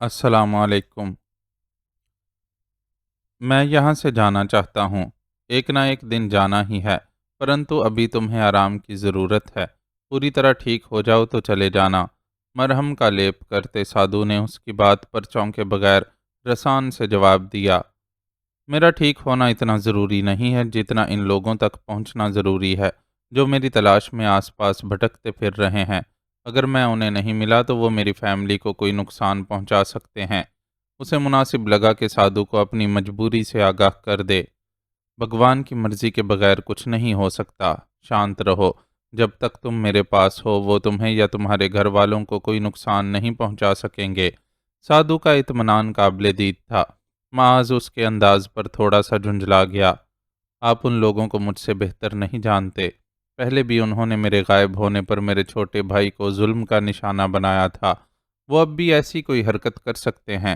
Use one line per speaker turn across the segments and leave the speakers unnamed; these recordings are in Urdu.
السلام علیکم۔ میں یہاں سے جانا چاہتا ہوں۔ ایک نہ ایک دن جانا ہی ہے، پرنتو ابھی تمہیں آرام کی ضرورت ہے۔ پوری طرح ٹھیک ہو جاؤ تو چلے جانا۔ مرہم کا لیپ کرتے سادھو نے اس کی بات پر چونکے بغیر رسان سے جواب دیا، میرا ٹھیک ہونا اتنا ضروری نہیں ہے جتنا ان لوگوں تک پہنچنا ضروری ہے جو میری تلاش میں آس پاس بھٹکتے پھر رہے ہیں۔ اگر میں انہیں نہیں ملا تو وہ میری فیملی کو کوئی نقصان پہنچا سکتے ہیں۔ اسے مناسب لگا کہ سادھو کو اپنی مجبوری سے آگاہ کر دے۔ بھگوان کی مرضی کے بغیر کچھ نہیں ہو سکتا۔ شانت رہو۔ جب تک تم میرے پاس ہو وہ تمہیں یا تمہارے گھر والوں کو کوئی نقصان نہیں پہنچا سکیں گے۔ سادھو کا اطمینان قابل دید تھا۔ معاذ اس کے انداز پر تھوڑا سا جھنجھلا گیا۔ آپ ان لوگوں کو مجھ سے بہتر نہیں جانتے۔ پہلے بھی انہوں نے میرے غائب ہونے پر میرے چھوٹے بھائی کو ظلم کا نشانہ بنایا تھا۔ وہ اب بھی ایسی کوئی حرکت کر سکتے ہیں۔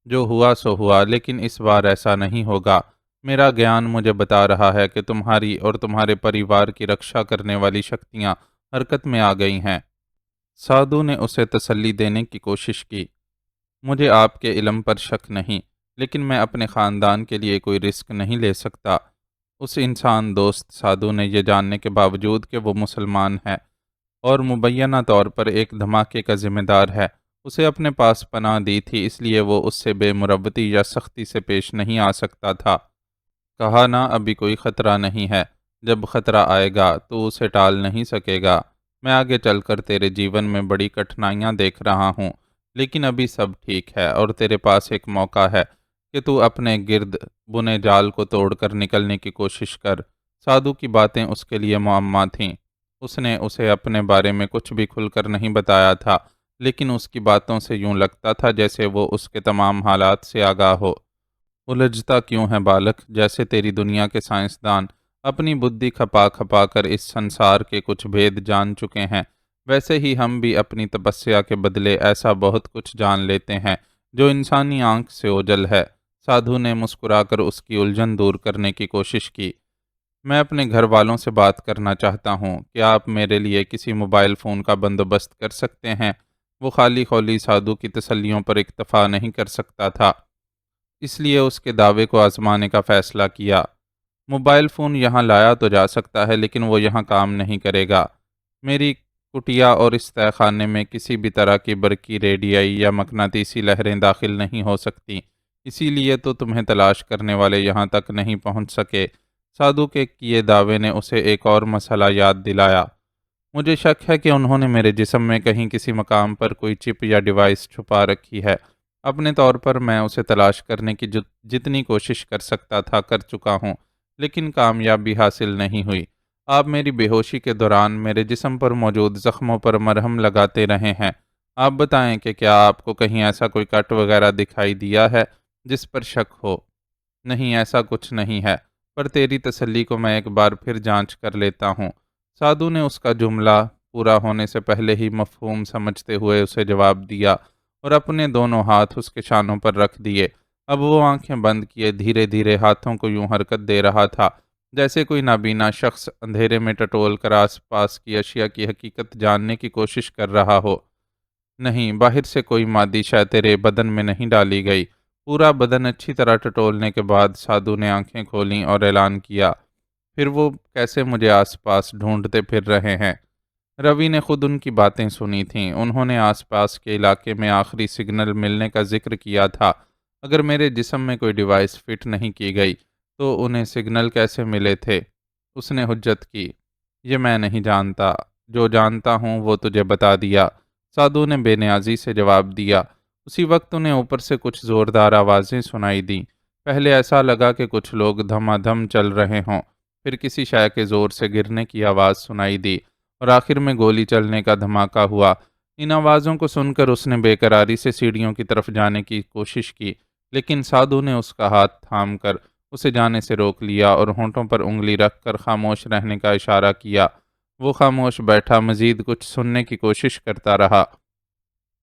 جو ہوا سو ہوا، لیکن اس بار ایسا نہیں ہوگا۔ میرا گیان مجھے بتا رہا ہے کہ تمہاری اور تمہارے پریوار کی رکشا کرنے والی شکتیاں حرکت میں آ گئی ہیں۔ سادھو نے اسے تسلی دینے کی کوشش کی۔ مجھے آپ کے علم پر شک نہیں، لیکن میں اپنے خاندان کے لیے کوئی رسک نہیں لے سکتا۔ اس انسان دوست سادھو نے یہ جاننے کے باوجود کہ وہ مسلمان ہے اور مبینہ طور پر ایک دھماکے کا ذمہ دار ہے، اسے اپنے پاس پناہ دی تھی، اس لیے وہ اس سے بے مروتی یا سختی سے پیش نہیں آ سکتا تھا۔ کہا نا ابھی کوئی خطرہ نہیں ہے، جب خطرہ آئے گا تو اسے ٹال نہیں سکے گا۔ میں آگے چل کر تیرے جیون میں بڑی کٹھنائیاں دیکھ رہا ہوں، لیکن ابھی سب ٹھیک ہے اور تیرے پاس ایک موقع ہے کہ تو اپنے گرد بنے جال کو توڑ کر نکلنے کی کوشش کر۔ سادھو کی باتیں اس کے لیے معمہ تھیں۔ اس نے اسے اپنے بارے میں کچھ بھی کھل کر نہیں بتایا تھا، لیکن اس کی باتوں سے یوں لگتا تھا جیسے وہ اس کے تمام حالات سے آگاہ ہو۔ الجھتا کیوں ہے بالک؟ جیسے تیری دنیا کے سائنسدان اپنی بدھی کھپا کھپا کر اس سنسار کے کچھ بھید جان چکے ہیں، ویسے ہی ہم بھی اپنی تپسیا کے بدلے ایسا بہت کچھ جان لیتے ہیں جو انسانی آنکھ سے اوجھل ہے۔ سادھو نے مسکرا کر اس کی الجھن دور کرنے کی کوشش کی۔ میں اپنے گھر والوں سے بات کرنا چاہتا ہوں۔ کیا آپ میرے لیے کسی موبائل فون کا بندوبست کر سکتے ہیں؟ وہ خالی خولی سادھو کی تسلیوں پر اکتفا نہیں کر سکتا تھا، اس لیے اس کے دعوے کو آزمانے کا فیصلہ کیا۔ موبائل فون یہاں لایا تو جا سکتا ہے، لیکن وہ یہاں کام نہیں کرے گا۔ میری کٹیا اور اس تہہ خانے میں کسی بھی طرح کی برقی، ریڈیائی یا مقناطیسی لہریں داخل نہیں ہو سکتی، اسی لیے تو تمہیں تلاش کرنے والے یہاں تک نہیں پہنچ سکے۔ سادھو کے کیے دعوے نے اسے ایک اور مسئلہ یاد دلایا۔ مجھے شک ہے کہ انہوں نے میرے جسم میں کہیں کسی مقام پر کوئی چپ یا ڈیوائس چھپا رکھی ہے۔ اپنے طور پر میں اسے تلاش کرنے کی جتنی کوشش کر سکتا تھا کر چکا ہوں، لیکن کامیابی حاصل نہیں ہوئی۔ آپ میری بے ہوشی کے دوران میرے جسم پر موجود زخموں پر مرہم لگاتے رہے ہیں۔ آپ بتائیں کہ کیا آپ کو کہیں ایسا کوئی کٹ وغیرہ دکھائی دیا ہے جس پر شک ہو؟ نہیں، ایسا کچھ نہیں ہے، پر تیری تسلی کو میں ایک بار پھر جانچ کر لیتا ہوں۔ سادھو نے اس کا جملہ پورا ہونے سے پہلے ہی مفہوم سمجھتے ہوئے اسے جواب دیا اور اپنے دونوں ہاتھ اس کے شانوں پر رکھ دیے۔ اب وہ آنکھیں بند کیے دھیرے دھیرے ہاتھوں کو یوں حرکت دے رہا تھا جیسے کوئی نابینا شخص اندھیرے میں ٹٹول کر آس پاس کی اشیاء کی حقیقت جاننے کی کوشش کر رہا ہو۔ نہیں، باہر سے کوئی مادی شے تیرے بدن میں نہیں ڈالی گئی۔ پورا بدن اچھی طرح ٹٹولنے کے بعد سادھو نے آنکھیں کھولیں اور اعلان کیا، پھر وہ کیسے مجھے آس پاس ڈھونڈتے پھر رہے ہیں؟ روی نے خود ان کی باتیں سنی تھیں۔ انہوں نے آس پاس کے علاقے میں آخری سگنل ملنے کا ذکر کیا تھا۔ اگر میرے جسم میں کوئی ڈیوائس فٹ نہیں کی گئی تو انہیں سگنل کیسے ملے تھے؟ اس نے حجت کی۔ یہ میں نہیں جانتا، جو جانتا ہوں وہ تجھے بتا دیا، سادھو نے بے نیازی سے جواب دیا۔ اسی وقت انہیں اوپر سے کچھ زوردار آوازیں سنائی دیں۔ پہلے ایسا لگا کہ کچھ لوگ دھما دھم چل رہے ہوں، پھر کسی شے کے زور سے گرنے کی آواز سنائی دی اور آخر میں گولی چلنے کا دھماکہ ہوا۔ ان آوازوں کو سن کر اس نے بے قراری سے سیڑھیوں کی طرف جانے کی کوشش کی، لیکن سادھو نے اس کا ہاتھ تھام کر اسے جانے سے روک لیا اور ہونٹوں پر انگلی رکھ کر خاموش رہنے کا اشارہ کیا۔ وہ خاموش بیٹھا، مزید کچھ سننے کی کوشش کرتا رہا۔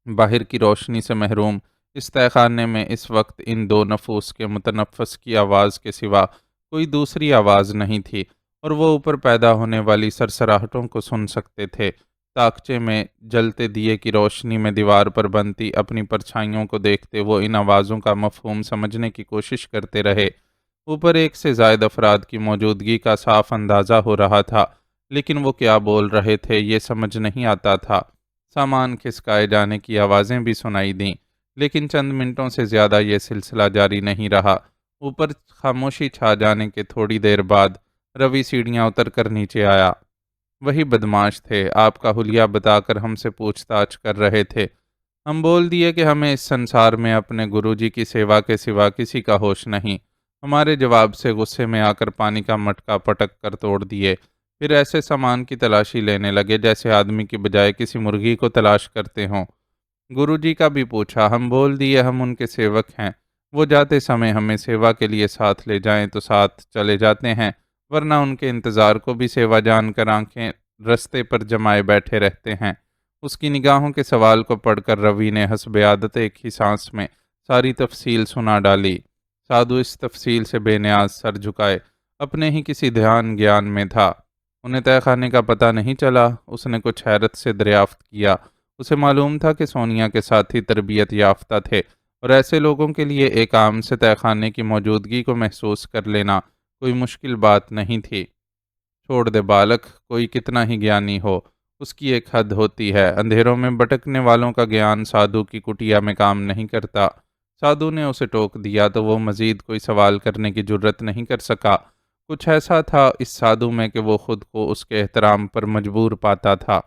باہر کی روشنی سے محروم اس تہہ خانے میں اس وقت ان دو نفوس کے متنفس کی آواز کے سوا کوئی دوسری آواز نہیں تھی، اور وہ اوپر پیدا ہونے والی سرسراہٹوں کو سن سکتے تھے۔ تاکچے میں جلتے دیے کی روشنی میں دیوار پر بنتی اپنی پرچھائیوں کو دیکھتے وہ ان آوازوں کا مفہوم سمجھنے کی کوشش کرتے رہے۔ اوپر ایک سے زائد افراد کی موجودگی کا صاف اندازہ ہو رہا تھا، لیکن وہ کیا بول رہے تھے یہ سمجھ نہیں آتا تھا۔ سامان کھسکائے جانے کی آوازیں بھی سنائی دیں، لیکن چند منٹوں سے زیادہ یہ سلسلہ جاری نہیں رہا۔ اوپر خاموشی چھا جانے کے تھوڑی دیر بعد روی سیڑھیاں اتر کر نیچے آیا۔ وہی بدماش تھے، آپ کا حلیہ بتا کر ہم سے پوچھ تاچھ کر رہے تھے۔ ہم بول دیے کہ ہمیں اس سنسار میں اپنے گرو جی کی سیوا کے سوا کسی کا ہوش نہیں۔ ہمارے جواب سے غصے میں آ کر پانی کا مٹکا پٹک کر توڑ دیے، پھر ایسے سامان کی تلاشی لینے لگے جیسے آدمی کی بجائے کسی مرغی کو تلاش کرتے ہوں۔ گرو جی کا بھی پوچھا، ہم بول دیے ہم ان کے سیوک ہیں، وہ جاتے سمے ہمیں سیوا کے لیے ساتھ لے جائیں تو ساتھ چلے جاتے ہیں، ورنہ ان کے انتظار کو بھی سیوا جان کر آنکھیں رستے پر جمائے بیٹھے رہتے ہیں۔ اس کی نگاہوں کے سوال کو پڑھ کر روی نے حسب عادت ایک ہی سانس میں ساری تفصیل سنا ڈالی۔ سادھو اس تفصیل سے بے نیاز سر جھکائے اپنے ہی کسی دھیان گیان میں تھا۔ انہیں تہہ خانے کا پتہ نہیں چلا؟ اس نے کچھ حیرت سے دریافت کیا۔ اسے معلوم تھا کہ سونیا کے ساتھی تربیت یافتہ تھے اور ایسے لوگوں کے لیے ایک عام سے تہہ خانے کی موجودگی کو محسوس کر لینا کوئی مشکل بات نہیں تھی۔ چھوڑ دے بالک، کوئی کتنا ہی گیانی ہو، اس کی ایک حد ہوتی ہے۔ اندھیروں میں بھٹکنے والوں کا گیان سادھو کی کٹیا میں کام نہیں کرتا۔ سادھو نے اسے ٹوک دیا تو وہ مزید کوئی سوال کرنے کی جرت نہیں کر سکا۔ کچھ ایسا تھا اس سادھو میں کہ وہ خود کو اس کے احترام پر مجبور پاتا تھا۔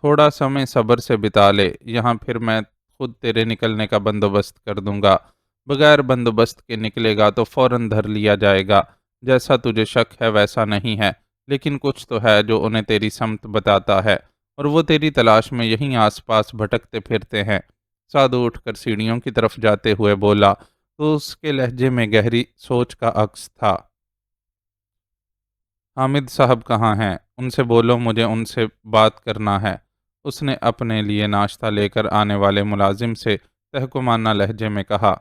تھوڑا سمے صبر سے بتا لے، یہاں پھر میں خود تیرے نکلنے کا بندوبست کر دوں گا۔ بغیر بندوبست کے نکلے گا تو فوراً دھر لیا جائے گا۔ جیسا تجھے شک ہے ویسا نہیں ہے، لیکن کچھ تو ہے جو انہیں تیری سمت بتاتا ہے، اور وہ تیری تلاش میں یہیں آس پاس بھٹکتے پھرتے ہیں۔ سادھو اٹھ کر سیڑھیوں کی طرف جاتے ہوئے بولا تو اس کے لہجے میں گہری سوچ کا عکس تھا۔ حامد صاحب کہاں ہیں؟ ان سے بولو مجھے ان سے بات کرنا ہے۔ اس نے اپنے لیے ناشتہ لے کر آنے والے ملازم سے تہکمانہ لہجے میں کہا۔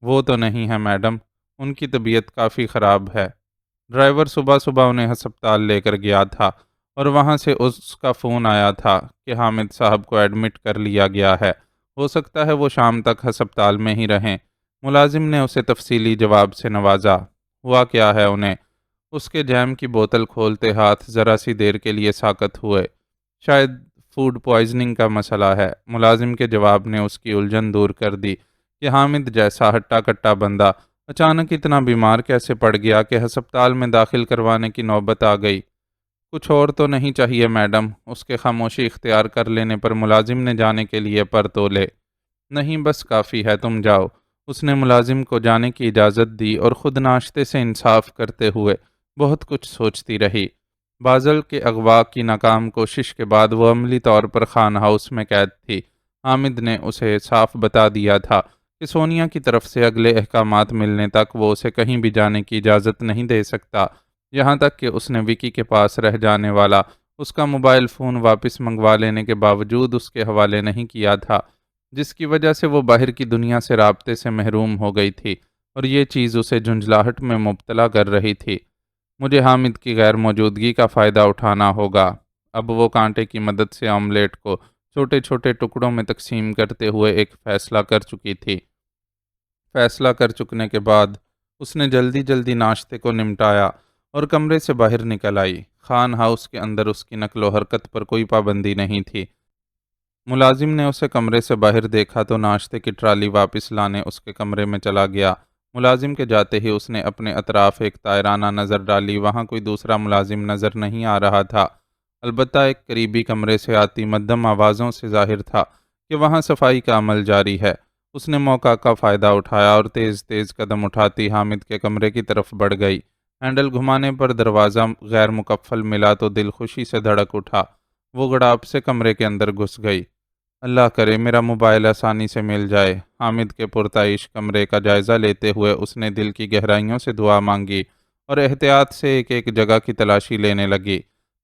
وہ تو نہیں ہے میڈم، ان کی طبیعت کافی خراب ہے۔ ڈرائیور صبح صبح انہیں ہسپتال لے کر گیا تھا اور وہاں سے اس کا فون آیا تھا کہ حامد صاحب کو ایڈمٹ کر لیا گیا ہے، ہو سکتا ہے وہ شام تک ہسپتال میں ہی رہیں۔ ملازم نے اسے تفصیلی جواب سے نوازا۔ ہوا کیا ہے انہیں؟ اس کے جیم کی بوتل کھولتے ہاتھ ذرا سی دیر کے لیے ساکت ہوئے۔ شاید فوڈ پوائزننگ کا مسئلہ ہے۔ ملازم کے جواب نے اس کی الجھن دور کر دی کہ حامد جیسا ہٹا کٹا بندہ اچانک اتنا بیمار کیسے پڑ گیا کہ ہسپتال میں داخل کروانے کی نوبت آ گئی۔ کچھ اور تو نہیں چاہیے میڈم؟ اس کے خاموشی اختیار کر لینے پر ملازم نے جانے کے لیے پر تولے۔ نہیں بس کافی ہے، تم جاؤ۔ اس نے ملازم کو جانے کی اجازت دی اور خود ناشتے سے انصاف کرتے ہوئے بہت کچھ سوچتی رہی۔ بازل کے اغوا کی ناکام کوشش کے بعد وہ عملی طور پر خان ہاؤس میں قید تھی۔ حامد نے اسے صاف بتا دیا تھا کہ سونیا کی طرف سے اگلے احکامات ملنے تک وہ اسے کہیں بھی جانے کی اجازت نہیں دے سکتا، یہاں تک کہ اس نے وکی کے پاس رہ جانے والا اس کا موبائل فون واپس منگوا لینے کے باوجود اس کے حوالے نہیں کیا تھا، جس کی وجہ سے وہ باہر کی دنیا سے رابطے سے محروم ہو گئی تھی اور یہ چیز اسے جھنجھلاہٹ میں مبتلا کر رہی تھی۔ مجھے حامد کی غیر موجودگی کا فائدہ اٹھانا ہوگا۔ اب وہ کانٹے کی مدد سے آملیٹ کو چھوٹے چھوٹے ٹکڑوں میں تقسیم کرتے ہوئے ایک فیصلہ کر چکی تھی۔ فیصلہ کر چکنے کے بعد اس نے جلدی جلدی ناشتے کو نمٹایا اور کمرے سے باہر نکل آئی۔ خان ہاؤس کے اندر اس کی نقل و حرکت پر کوئی پابندی نہیں تھی۔ ملازم نے اسے کمرے سے باہر دیکھا تو ناشتے کی ٹرالی واپس لانے اس کے کمرے میں چلا گیا۔ ملازم کے جاتے ہی اس نے اپنے اطراف ایک طائرانہ نظر ڈالی، وہاں کوئی دوسرا ملازم نظر نہیں آ رہا تھا، البتہ ایک قریبی کمرے سے آتی مدھم آوازوں سے ظاہر تھا کہ وہاں صفائی کا عمل جاری ہے۔ اس نے موقع کا فائدہ اٹھایا اور تیز تیز قدم اٹھاتی حامد کے کمرے کی طرف بڑھ گئی۔ ہینڈل گھمانے پر دروازہ غیر مقفل ملا تو دل خوشی سے دھڑک اٹھا۔ وہ گڑاپ سے کمرے کے اندر گھس گئی۔ اللہ کرے میرا موبائل آسانی سے مل جائے۔ حامد کے پرتعیش کمرے کا جائزہ لیتے ہوئے اس نے دل کی گہرائیوں سے دعا مانگی اور احتیاط سے ایک ایک جگہ کی تلاشی لینے لگی۔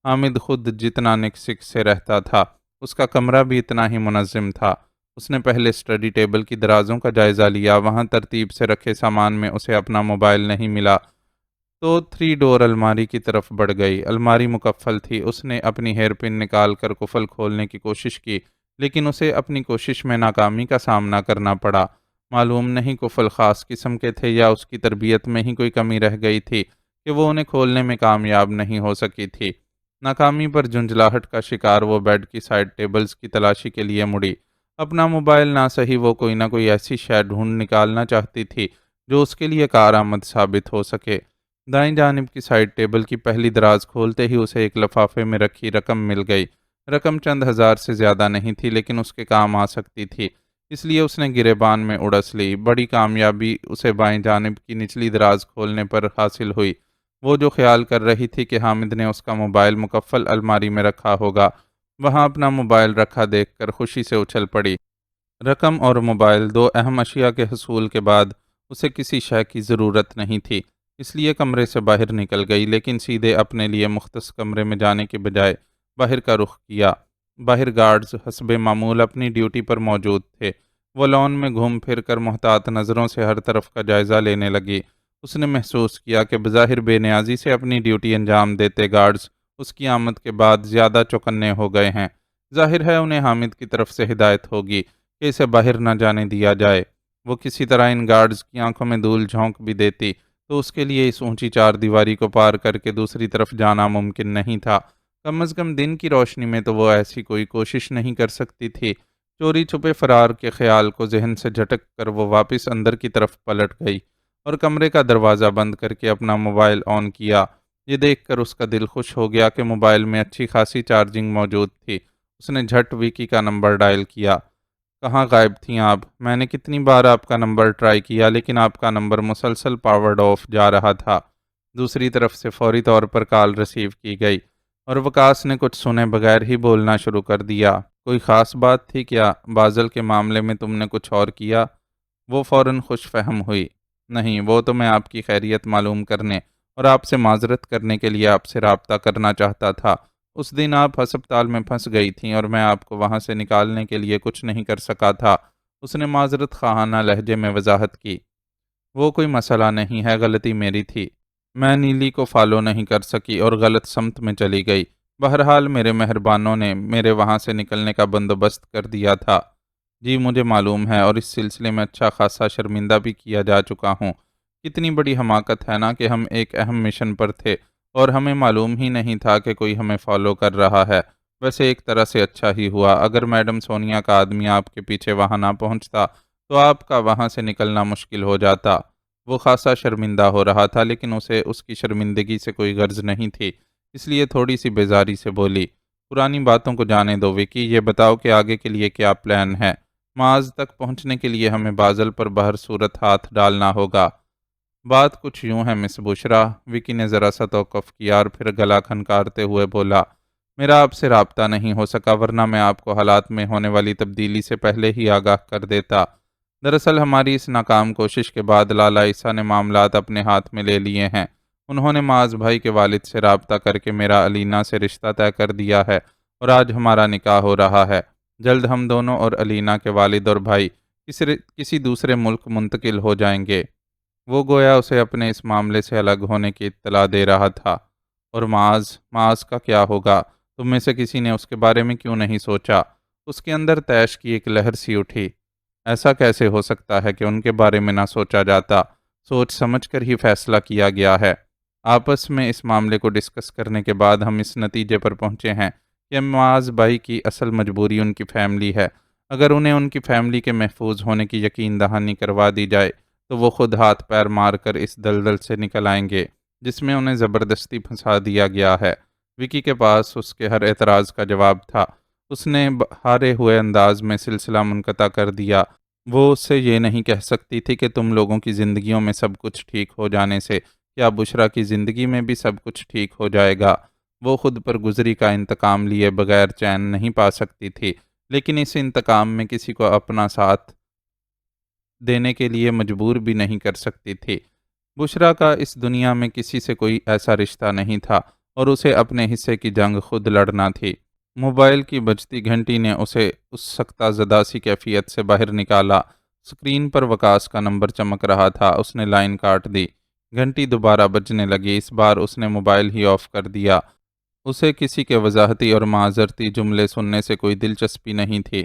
حامد خود جتنا نکسک سے رہتا تھا، اس کا کمرہ بھی اتنا ہی منظم تھا۔ اس نے پہلے اسٹڈی ٹیبل کی درازوں کا جائزہ لیا، وہاں ترتیب سے رکھے سامان میں اسے اپنا موبائل نہیں ملا تو 3 ڈور الماری کی طرف بڑھ گئی۔ الماری مقفل تھی۔ اس نے اپنی ہیئر پن نکال کر قفل کھولنے کی کوشش کی، لیکن اسے اپنی کوشش میں ناکامی کا سامنا کرنا پڑا۔ معلوم نہیں قفل خاص قسم کے تھے یا اس کی تربیت میں ہی کوئی کمی رہ گئی تھی کہ وہ انہیں کھولنے میں کامیاب نہیں ہو سکی تھی۔ ناکامی پر جھنجھلاہٹ کا شکار وہ بیڈ کی سائڈ ٹیبلز کی تلاشی کے لیے مڑی۔ اپنا موبائل نہ صحیح وہ کوئی نہ کوئی ایسی شے ڈھونڈ نکالنا چاہتی تھی جو اس کے لیے کارآمد ثابت ہو سکے۔ دائیں جانب کی سائڈ ٹیبل کی پہلی دراز کھولتے ہی اسے ایک لفافے میں رکھی رقم مل گئی۔ رقم چند ہزار سے زیادہ نہیں تھی، لیکن اس کے کام آ سکتی تھی، اس لیے اس نے گریبان میں اڑس لی۔ بڑی کامیابی اسے بائیں جانب کی نچلی دراز کھولنے پر حاصل ہوئی۔ وہ جو خیال کر رہی تھی کہ حامد نے اس کا موبائل مقفل الماری میں رکھا ہوگا، وہاں اپنا موبائل رکھا دیکھ کر خوشی سے اچھل پڑی۔ رقم اور موبائل، دو اہم اشیاء کے حصول کے بعد اسے کسی شے کی ضرورت نہیں تھی، اس لیے کمرے سے باہر نکل گئی، لیکن سیدھے اپنے لیے مختص کمرے میں جانے کے بجائے باہر کا رخ کیا۔ باہر گارڈز حسب معمول اپنی ڈیوٹی پر موجود تھے۔ وہ لان میں گھوم پھر کر محتاط نظروں سے ہر طرف کا جائزہ لینے لگی۔ اس نے محسوس کیا کہ بظاہر بے نیازی سے اپنی ڈیوٹی انجام دیتے گارڈز اس کی آمد کے بعد زیادہ چوکنے ہو گئے ہیں۔ ظاہر ہے انہیں حامد کی طرف سے ہدایت ہوگی کہ اسے باہر نہ جانے دیا جائے۔ وہ کسی طرح ان گارڈز کی آنکھوں میں دھول جھونک بھی دیتی تو اس کے لیے اس اونچی چار دیواری کو پار کر کے دوسری طرف جانا ممکن نہیں تھا۔ کم از کم دن کی روشنی میں تو وہ ایسی کوئی کوشش نہیں کر سکتی تھی۔ چوری چھپے فرار کے خیال کو ذہن سے جھٹک کر وہ واپس اندر کی طرف پلٹ گئی اور کمرے کا دروازہ بند کر کے اپنا موبائل آن کیا۔ یہ دیکھ کر اس کا دل خوش ہو گیا کہ موبائل میں اچھی خاصی چارجنگ موجود تھی۔ اس نے جھٹ وکی کا نمبر ڈائل کیا۔ کہاں غائب تھیں آپ؟ میں نے کتنی بار آپ کا نمبر ٹرائی کیا، لیکن آپ کا نمبر مسلسل پاورڈ آف جا رہا تھا۔ دوسری طرف سے فوری طور پر کال ریسیو کی گئی اور وکاس نے کچھ سنے بغیر ہی بولنا شروع کر دیا۔ کوئی خاص بات تھی کیا؟ بازل کے معاملے میں تم نے کچھ اور کیا؟ وہ فوراً خوش فہم ہوئی۔ نہیں، وہ تو میں آپ کی خیریت معلوم کرنے اور آپ سے معذرت کرنے کے لیے آپ سے رابطہ کرنا چاہتا تھا۔ اس دن آپ ہسپتال میں پھنس گئی تھیں اور میں آپ کو وہاں سے نکالنے کے لیے کچھ نہیں کر سکا تھا۔ اس نے معذرت خواہانہ لہجے میں وضاحت کی۔ وہ کوئی مسئلہ نہیں ہے، غلطی میری تھی۔ میں نیلی کو فالو نہیں کر سکی اور غلط سمت میں چلی گئی۔ بہرحال میرے مہربانوں نے میرے وہاں سے نکلنے کا بندوبست کر دیا تھا۔ جی مجھے معلوم ہے، اور اس سلسلے میں اچھا خاصا شرمندہ بھی کیا جا چکا ہوں۔ کتنی بڑی حماقت ہے نا کہ ہم ایک اہم مشن پر تھے اور ہمیں معلوم ہی نہیں تھا کہ کوئی ہمیں فالو کر رہا ہے۔ ویسے ایک طرح سے اچھا ہی ہوا، اگر میڈم سونیا کا آدمی آپ کے پیچھے وہاں نہ پہنچتا تو آپ کا وہاں سے نکلنا مشکل ہو جاتا۔ وہ خاصا شرمندہ ہو رہا تھا، لیکن اسے اس کی شرمندگی سے کوئی غرض نہیں تھی، اس لیے تھوڑی سی بیزاری سے بولی۔ پرانی باتوں کو جانے دو وکی، یہ بتاؤ کہ آگے کے لیے کیا پلان ہے؟ معاذ تک پہنچنے کے لیے ہمیں بازل پر بہر صورت ہاتھ ڈالنا ہوگا۔ بات کچھ یوں ہے مس بشرا، وکی نے ذرا سا توقف کیا اور پھر گلا کھنکارتے ہوئے بولا، میرا آپ سے رابطہ نہیں ہو سکا، ورنہ میں آپ کو حالات میں ہونے والی تبدیلی سے پہلے ہی آگاہ کر دیتا۔ دراصل ہماری اس ناکام کوشش کے بعد لالا عیسیٰ نے معاملات اپنے ہاتھ میں لے لیے ہیں۔ انہوں نے معاذ بھائی کے والد سے رابطہ کر کے میرا علینا سے رشتہ طے کر دیا ہے اور آج ہمارا نکاح ہو رہا ہے۔ جلد ہم دونوں اور علینا کے والد اور بھائی کسی دوسرے ملک منتقل ہو جائیں گے۔ وہ گویا اسے اپنے اس معاملے سے الگ ہونے کی اطلاع دے رہا تھا۔ اور معاذ کا کیا ہوگا؟ تم میں سے کسی نے اس کے بارے میں کیوں نہیں سوچا؟ اس کے اندر طیش کی ایک لہر سی اٹھی۔ ایسا کیسے ہو سکتا ہے کہ ان کے بارے میں نہ سوچا جاتا؟ سوچ سمجھ کر ہی فیصلہ کیا گیا ہے۔ آپس میں اس معاملے کو ڈسکس کرنے کے بعد ہم اس نتیجے پر پہنچے ہیں کہ معاذ بھائی کی اصل مجبوری ان کی فیملی ہے۔ اگر انہیں ان کی فیملی کے محفوظ ہونے کی یقین دہانی کروا دی جائے تو وہ خود ہاتھ پیر مار کر اس دلدل سے نکل آئیں گے جس میں انہیں زبردستی پھنسا دیا گیا ہے۔ وکی کے پاس اس کے ہر اعتراض کا جواب تھا۔ اس نے ہارے ہوئے انداز میں سلسلہ منقطع کر دیا۔ وہ اس سے یہ نہیں کہہ سکتی تھی کہ تم لوگوں کی زندگیوں میں سب کچھ ٹھیک ہو جانے سے کیا بشرا کی زندگی میں بھی سب کچھ ٹھیک ہو جائے گا۔ وہ خود پر گزری کا انتقام لیے بغیر چین نہیں پا سکتی تھی، لیکن اس انتقام میں کسی کو اپنا ساتھ دینے کے لیے مجبور بھی نہیں کر سکتی تھی۔ بشرا کا اس دنیا میں کسی سے کوئی ایسا رشتہ نہیں تھا اور اسے اپنے حصے کی جنگ خود لڑنا تھی۔ موبائل کی بجتی گھنٹی نے اسے اس سکتہ زدہ سی کیفیت سے باہر نکالا۔ اسکرین پر وکاس کا نمبر چمک رہا تھا۔ اس نے لائن کاٹ دی۔ گھنٹی دوبارہ بجنے لگی۔ اس بار اس نے موبائل ہی آف کر دیا۔ اسے کسی کے وضاحتی اور معذرتی جملے سننے سے کوئی دلچسپی نہیں تھی۔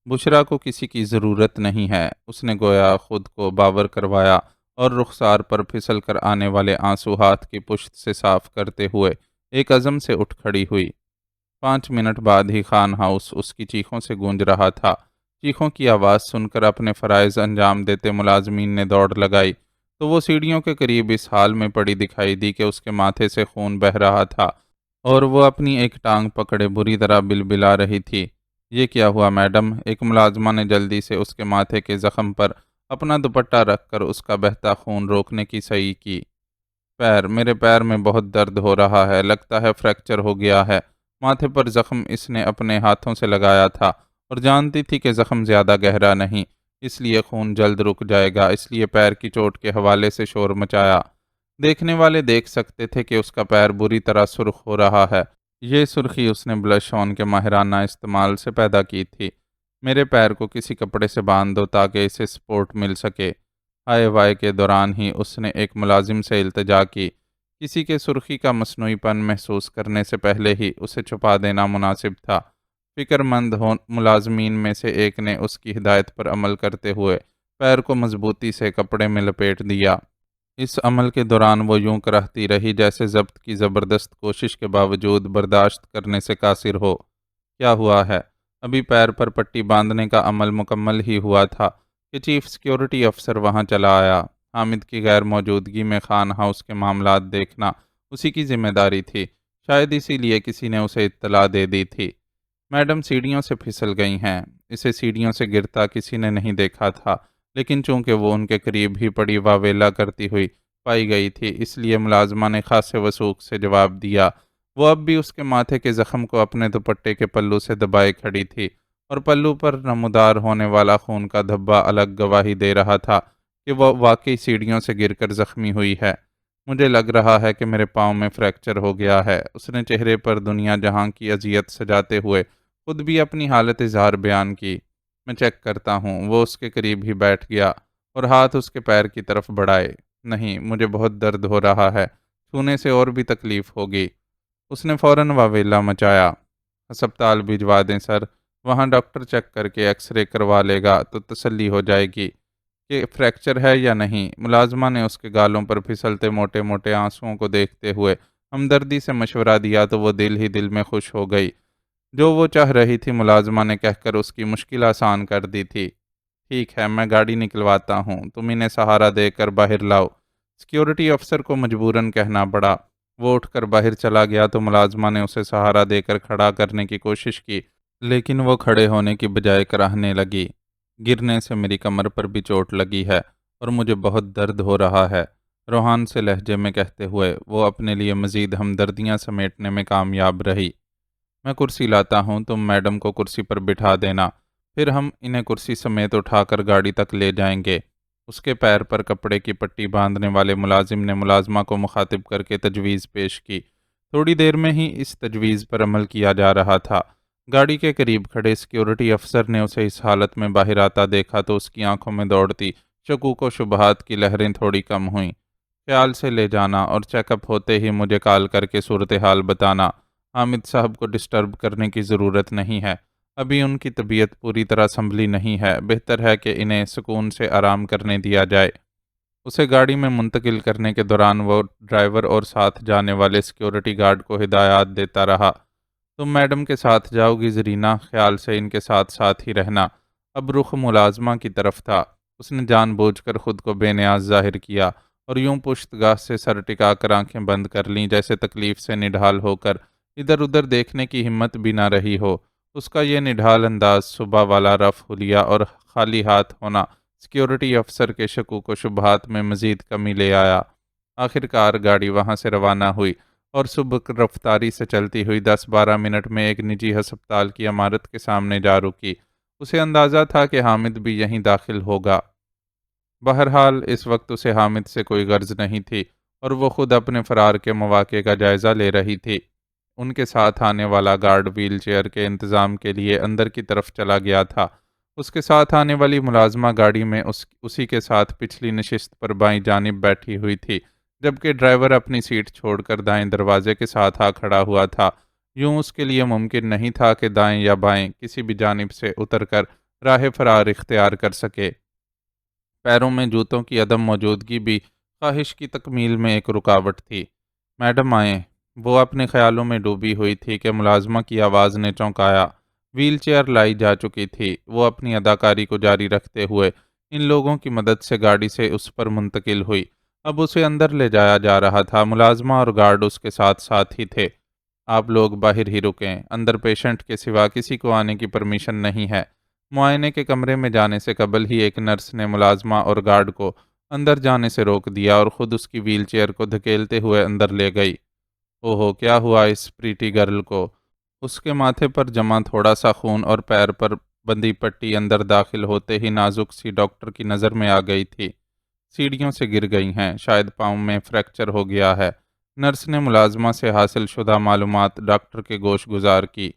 بشریٰ کو کسی کی ضرورت نہیں ہے، اس نے گویا خود کو باور کروایا اور رخسار پر پھسل کر آنے والے آنسو ہاتھ کی پشت سے صاف کرتے ہوئے ایک عزم سے اٹھ کھڑی ہوئی۔ 5 منٹ بعد ہی خان ہاؤس اس کی چیخوں سے گونج رہا تھا۔ چیخوں کی آواز سن کر اپنے فرائض انجام دیتے ملازمین نے دوڑ لگائی تو وہ سیڑھیوں کے قریب اس حال میں پڑی دکھائی دی کہ اس کے ماتھے سے خون بہہ رہا تھا اور وہ اپنی ایک ٹانگ پکڑے بری طرح بلبلا رہی تھی۔ یہ کیا ہوا میڈم؟ ایک ملازمہ نے جلدی سے اس کے ماتھے کے زخم پر اپنا دوپٹہ رکھ کر اس کا بہتا خون روکنے کی صحیح کی۔ میرے پیر میں بہت درد ہو رہا ہے، لگتا ہے فریکچر ہو گیا ہے۔ ماتھے پر زخم اس نے اپنے ہاتھوں سے لگایا تھا اور جانتی تھی کہ زخم زیادہ گہرا نہیں، اس لیے خون جلد رک جائے گا، اس لیے پیر کی چوٹ کے حوالے سے شور مچایا۔ دیکھنے والے دیکھ سکتے تھے کہ اس کا پیر بری طرح سرخ ہو رہا ہے۔ یہ سرخی اس نے بلش آن کے ماہرانہ استعمال سے پیدا کی تھی۔ میرے پیر کو کسی کپڑے سے باندھ دو تاکہ اسے سپورٹ مل سکے۔ آئے وائے کے دوران ہی اس نے ایک ملازم سے التجا کی۔ کسی کے سرخی کا مصنوعی پن محسوس کرنے سے پہلے ہی اسے چھپا دینا مناسب تھا۔ فکر مند ملازمین میں سے ایک نے اس کی ہدایت پر عمل کرتے ہوئے پیر کو مضبوطی سے کپڑے میں لپیٹ دیا۔ اس عمل کے دوران وہ یوں کرہتی رہی جیسے ضبط کی زبردست کوشش کے باوجود برداشت کرنے سے قاصر ہو۔ کیا ہوا ہے؟ ابھی پیر پر پٹی باندھنے کا عمل مکمل ہی ہوا تھا کہ چیف سیکیورٹی افسر وہاں چلا آیا۔ حامد کی غیر موجودگی میں خان ہاؤس کے معاملات دیکھنا اسی کی ذمہ داری تھی، شاید اسی لیے کسی نے اسے اطلاع دے دی تھی۔ میڈم سیڑھیوں سے پھسل گئی ہیں۔ اسے سیڑھیوں سے گرتا کسی نے نہیں دیکھا تھا، لیکن چونکہ وہ ان کے قریب ہی پڑی واویلا کرتی ہوئی پائی گئی تھی، اس لیے ملازمہ نے خاصے وثوق سے جواب دیا۔ وہ اب بھی اس کے ماتھے کے زخم کو اپنے دوپٹے کے پلو سے دبائے کھڑی تھی اور پلو پر نمودار ہونے والا خون کا دھبا الگ گواہی دے رہا تھا کہ وہ واقعی سیڑھیوں سے گر کر زخمی ہوئی ہے۔ مجھے لگ رہا ہے کہ میرے پاؤں میں فریکچر ہو گیا ہے، اس نے چہرے پر دنیا جہاں کی اذیت سجاتے ہوئے خود بھی اپنی حالت اظہار بیان کی۔ میں چیک کرتا ہوں۔ وہ اس کے قریب ہی بیٹھ گیا اور ہاتھ اس کے پیر کی طرف بڑھائے۔ نہیں، مجھے بہت درد ہو رہا ہے، چھونے سے اور بھی تکلیف ہوگی۔ اس نے فوراً واویلا مچایا۔ ہسپتال بھجوا دیں سر، وہاں ڈاکٹر چیک کر کے ایکس رے کروا لے گا تو تسلی ہو جائے گی کہ فریکچر ہے یا نہیں۔ ملازمہ نے اس کے گالوں پر پھسلتے موٹے موٹے آنسوؤں کو دیکھتے ہوئے ہمدردی سے مشورہ دیا تو وہ دل ہی دل میں خوش ہو گئی۔ جو وہ چاہ رہی تھی ملازمہ نے کہہ کر اس کی مشکل آسان کر دی تھی۔ ٹھیک ہے، میں گاڑی نکلواتا ہوں، تم انہیں سہارا دے کر باہر لاؤ۔ سیکیورٹی افسر کو مجبوراً کہنا پڑا۔ وہ اٹھ کر باہر چلا گیا تو ملازمہ نے اسے سہارا دے کر کھڑا کرنے کی کوشش کی، لیکن وہ کھڑے ہونے کی بجائے کراہنے لگی۔ گرنے سے میری کمر پر بھی چوٹ لگی ہے اور مجھے بہت درد ہو رہا ہے، روحان سے لہجے میں کہتے ہوئے وہ اپنے لیے مزید ہمدردیاں سمیٹنے میں کامیاب رہی۔ میں کرسی لاتا ہوں، تم میڈم کو کرسی پر بٹھا دینا، پھر ہم انہیں کرسی سمیت اٹھا کر گاڑی تک لے جائیں گے۔ اس کے پیر پر کپڑے کی پٹی باندھنے والے ملازم نے ملازمہ کو مخاطب کر کے تجویز پیش کی۔ تھوڑی دیر میں ہی اس تجویز پر عمل کیا جا رہا تھا۔ گاڑی کے قریب کھڑے سیکیورٹی افسر نے اسے اس حالت میں باہر آتا دیکھا تو اس کی آنکھوں میں دوڑتی شکوک و شبہات کی لہریں تھوڑی کم ہوئیں۔ خیال سے لے جانا اور چیک اپ ہوتے ہی مجھے کال کر کے صورتحال بتانا۔ حامد صاحب کو ڈسٹرب کرنے کی ضرورت نہیں ہے، ابھی ان کی طبیعت پوری طرح سنبھلی نہیں ہے، بہتر ہے کہ انہیں سکون سے آرام کرنے دیا جائے۔ اسے گاڑی میں منتقل کرنے کے دوران وہ ڈرائیور اور ساتھ جانے والے سیکیورٹی گارڈ کو ہدایات دیتا رہا۔ تم میڈم کے ساتھ جاؤ گی زرینہ، خیال سے ان کے ساتھ ساتھ ہی رہنا۔ اب رخ ملازمہ کی طرف تھا۔ اس نے جان بوجھ کر خود کو بے نیاز ظاہر کیا اور یوں پشت گاہ سے سر ٹکا کر آنکھیں بند کر لیں جیسے تکلیف سے نڈھال ہو کر ادھر ادھر دیکھنے کی ہمت بھی نہ رہی ہو۔ اس کا یہ نڈھال انداز، صبح والا رف حلیہ اور خالی ہاتھ ہونا سیکیورٹی افسر کے شکوک و شبہات میں مزید کمی لے آیا۔ آخر کار گاڑی وہاں سے روانہ ہوئی اور سبک رفتاری سے چلتی ہوئی 10-12 منٹ میں ایک نجی ہسپتال کی عمارت کے سامنے جا رکی۔ اسے اندازہ تھا کہ حامد بھی یہیں داخل ہوگا۔ بہرحال اس وقت اسے حامد سے کوئی غرض نہیں تھی اور وہ خود اپنے فرار کے مواقع کا جائزہ لے رہی تھی۔ ان کے ساتھ آنے والا گارڈ ویل چیئر کے انتظام کے لیے اندر کی طرف چلا گیا تھا اس کے ساتھ آنے والی ملازمہ گاڑی میں اسی کے ساتھ پچھلی نشست پر بائیں جانب بیٹھی ہوئی تھی، جبکہ ڈرائیور اپنی سیٹ چھوڑ کر دائیں دروازے کے ساتھ آ کھڑا ہوا تھا۔ یوں اس کے لیے ممکن نہیں تھا کہ دائیں یا بائیں کسی بھی جانب سے اتر کر راہ فرار اختیار کر سکے۔ پیروں میں جوتوں کی عدم موجودگی بھی خواہش کی تکمیل میں ایک رکاوٹ تھی۔ میڈم آئیں۔ وہ اپنے خیالوں میں ڈوبی ہوئی تھی کہ ملازمہ کی آواز نے چونکایا۔ ویل چیئر لائی جا چکی تھی۔ وہ اپنی اداکاری کو جاری رکھتے ہوئے ان لوگوں کی مدد سے گاڑی سے اس پر منتقل ہوئی۔ اب اسے اندر لے جایا جا رہا تھا۔ ملازمہ اور گارڈ اس کے ساتھ ساتھ ہی تھے۔ آپ لوگ باہر ہی رکیں، اندر پیشنٹ کے سوا کسی کو آنے کی پرمیشن نہیں ہے۔ معائنے کے کمرے میں جانے سے قبل ہی ایک نرس نے ملازمہ اور گارڈ کو اندر جانے سے روک دیا اور خود اس کی ویل چیئر کو دھکیلتے ہوئے اندر لے گئی۔ اوہو، کیا ہوا اس پریٹی گرل کو؟ اس کے ماتھے پر جمع تھوڑا سا خون اور پیر پر بندھی پٹی اندر داخل ہوتے ہی نازک سی ڈاکٹر کی نظر میں آ گئی تھی۔ سیڑھیوں سے گر گئی ہیں، شاید پاؤں میں فریکچر ہو گیا ہے۔ نرس نے ملازمہ سے حاصل شدہ معلومات ڈاکٹر کے گوش گزار کی۔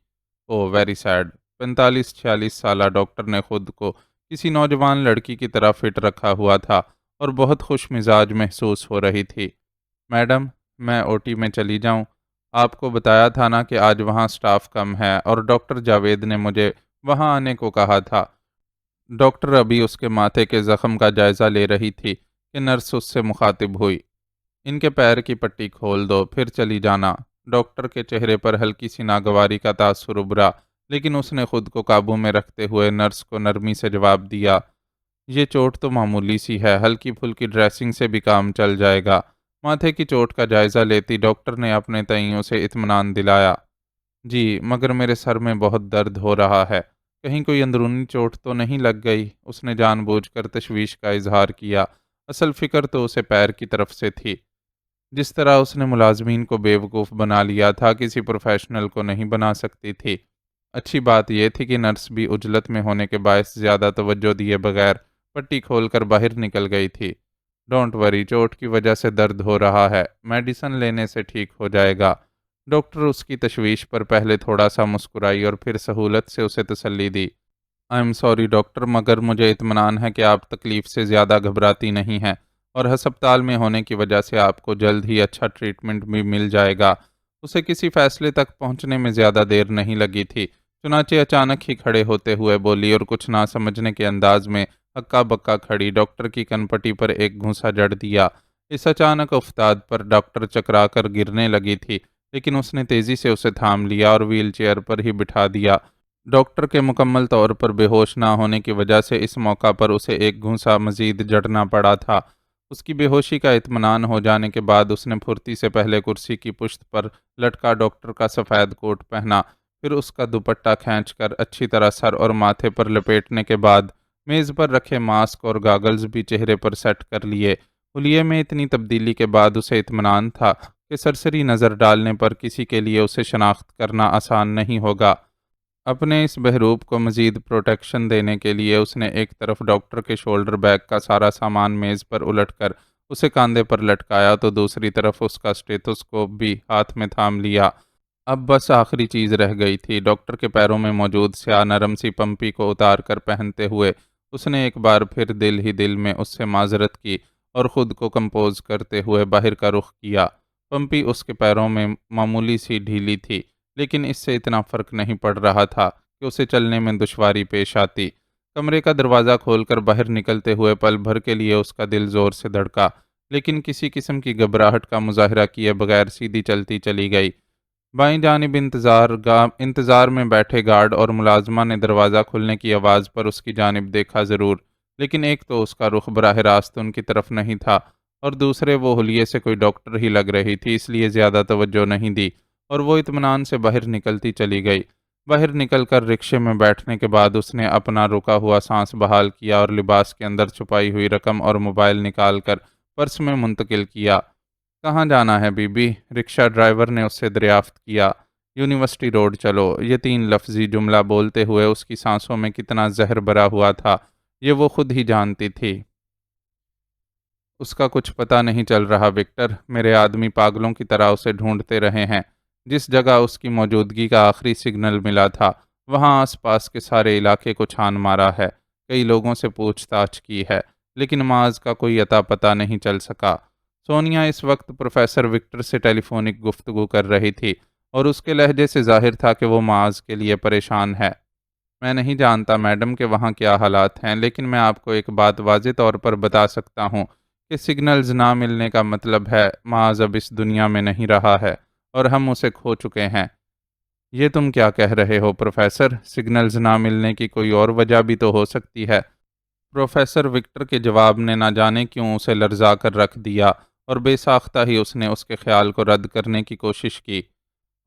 او ویری سیڈ۔ 45-46 سالہ ڈاکٹر نے خود کو کسی نوجوان لڑکی کی طرح فٹ رکھا ہوا تھا اور بہت خوش مزاج محسوس ہو رہی تھی۔ میڈم، میں او ٹی میں چلی جاؤں؟ آپ کو بتایا تھا نا کہ آج وہاں سٹاف کم ہے، اور ڈاکٹر جاوید نے مجھے وہاں آنے کو کہا تھا۔ ڈاکٹر ابھی اس کے ماتھے کے زخم کا جائزہ لے رہی تھی کہ نرس اس سے مخاطب ہوئی۔ ان کے پیر کی پٹی کھول دو، پھر چلی جانا۔ ڈاکٹر کے چہرے پر ہلکی سی ناگواری کا تاثر ابھرا، لیکن اس نے خود کو قابو میں رکھتے ہوئے نرس کو نرمی سے جواب دیا، یہ چوٹ تو معمولی سی ہے، ہلکی پھلکی ڈریسنگ سے بھی کام چل جائے گا۔ ماتھے کی چوٹ کا جائزہ لیتی ڈاکٹر نے اپنے تئیوں سے اطمینان دلایا۔ جی، مگر میرے سر میں بہت درد ہو رہا ہے، کہیں کوئی اندرونی چوٹ تو نہیں لگ گئی؟ اس نے جان بوجھ کر تشویش کا اظہار کیا۔ اصل فکر تو اسے پیر کی طرف سے تھی۔ جس طرح اس نے ملازمین کو بیوقوف بنا لیا تھا، کسی پروفیشنل کو نہیں بنا سکتی تھی۔ اچھی بات یہ تھی کہ نرس بھی عجلت میں ہونے کے باعث زیادہ توجہ دیے بغیر پٹی کھول کر باہر نکل گئی تھی۔ ڈونٹ وری، چوٹ کی وجہ سے درد ہو رہا ہے، میڈیسن لینے سے ٹھیک ہو جائے گا۔ ڈاکٹر اس کی تشویش پر پہلے تھوڑا سا مسکرائی اور پھر سہولت سے اسے تسلی دی۔ آئی ایم سوری ڈاکٹر، مگر مجھے اطمینان ہے کہ آپ تکلیف سے زیادہ گھبراتی نہیں ہیں، اور ہسپتال میں ہونے کی وجہ سے آپ کو جلد ہی اچھا ٹریٹمنٹ بھی مل جائے گا۔ اسے کسی فیصلے تک پہنچنے میں زیادہ دیر نہیں لگی تھی، چنانچہ اچانک ہی کھڑے ہوتے ہوئے بولی اور کچھ نہ سمجھنے کے انداز میں ہکا بکا کھڑی ڈاکٹر کی کن پٹی پر ایک گھونسا جڑ دیا۔ اس اچانک افتاد پر ڈاکٹر چکرا کر گرنے لگی تھی، لیکن اس نے تیزی سے اسے تھام لیا اور ویل چیئر پر ہی بٹھا دیا۔ ڈاکٹر کے مکمل طور پر بے ہوش نہ ہونے کی وجہ سے اس موقع پر اسے ایک گھونسا مزید جڑنا پڑا تھا۔ اس کی بے ہوشی کا اطمینان ہو جانے کے بعد اس نے پھرتی سے پہلے کرسی کی پشت پر لٹکا ڈاکٹر کا سفید کوٹ پہنا، پھر اس کا دوپٹہ کھینچ کر اچھی طرح سر اور ماتھے پر لپیٹنے کے بعد میز پر رکھے ماسک اور گاگلز بھی چہرے پر سیٹ کر لیے۔ حلیے میں اتنی تبدیلی کے بعد اسے اطمینان تھا کہ سرسری نظر ڈالنے پر کسی کے لیے اسے شناخت کرنا آسان نہیں ہوگا۔ اپنے اس بحروب کو مزید پروٹیکشن دینے کے لیے اس نے ایک طرف ڈاکٹر کے شولڈر بیگ کا سارا سامان میز پر الٹ کر اسے کاندھے پر لٹکایا تو دوسری طرف اس کا اسٹیتھوسکوپ بھی ہاتھ میں تھام لیا۔ اب بس آخری چیز رہ گئی تھی۔ ڈاکٹر کے پیروں میں موجود سیاہ نرم سی پمپی کو اتار کر پہنتے ہوئے اس نے ایک بار پھر دل ہی دل میں اس سے معذرت کی اور خود کو کمپوز کرتے ہوئے باہر کا رخ کیا۔ پمپی اس کے پیروں میں معمولی سی ڈھیلی تھی، لیکن اس سے اتنا فرق نہیں پڑ رہا تھا کہ اسے چلنے میں دشواری پیش آتی۔ کمرے کا دروازہ کھول کر باہر نکلتے ہوئے پل بھر کے لیے اس کا دل زور سے دھڑکا، لیکن کسی قسم کی گھبراہٹ کا مظاہرہ کیے بغیر سیدھی چلتی چلی گئی۔ بائیں جانب انتظار میں بیٹھے گارڈ اور ملازمہ نے دروازہ کھلنے کی آواز پر اس کی جانب دیکھا ضرور، لیکن ایک تو اس کا رخ براہ راست ان کی طرف نہیں تھا، اور دوسرے وہ حلیے سے کوئی ڈاکٹر ہی لگ رہی تھی، اس لیے زیادہ توجہ نہیں دی، اور وہ اطمینان سے باہر نکلتی چلی گئی۔ باہر نکل کر رکشے میں بیٹھنے کے بعد اس نے اپنا رکا ہوا سانس بحال کیا اور لباس کے اندر چھپائی ہوئی رقم اور موبائل نکال کر پرس میں منتقل کیا۔ کہاں جانا ہے بی بی؟ رکشہ ڈرائیور نے اس سے دریافت کیا۔ یونیورسٹی روڈ چلو۔ یہ 3 لفظی جملہ بولتے ہوئے اس کی سانسوں میں کتنا زہر بھرا ہوا تھا، یہ وہ خود ہی جانتی تھی۔ اس کا کچھ پتہ نہیں چل رہا وکٹر، میرے آدمی پاگلوں کی طرح اسے ڈھونڈتے رہے ہیں۔ جس جگہ اس کی موجودگی کا آخری سگنل ملا تھا وہاں آس پاس کے سارے علاقے کو چھان مارا ہے، کئی لوگوں سے پوچھ تاچھ کی ہے، لیکن معاذ کا کوئی اتا پتہ نہیں چل سکا۔ سونیا اس وقت پروفیسر وکٹر سے ٹیلی فونک گفتگو کر رہی تھی اور اس کے لہجے سے ظاہر تھا کہ وہ معاذ کے لیے پریشان ہے۔ میں نہیں جانتا میڈم کہ وہاں کیا حالات ہیں، لیکن میں آپ کو ایک بات واضح طور پر بتا سکتا ہوں کہ سگنلز نہ ملنے کا مطلب ہے معاذ اب اس دنیا میں نہیں رہا ہے اور ہم اسے کھو چکے ہیں۔ یہ تم کیا کہہ رہے ہو پروفیسر؟ سگنلز نہ ملنے کی کوئی اور وجہ بھی تو ہو سکتی ہے۔ پروفیسر وکٹر کے جواب نے نہ جانے کیوں اسے لرزا کر رکھ دیا اور بے ساختہ ہی اس نے اس کے خیال کو رد کرنے کی کوشش کی۔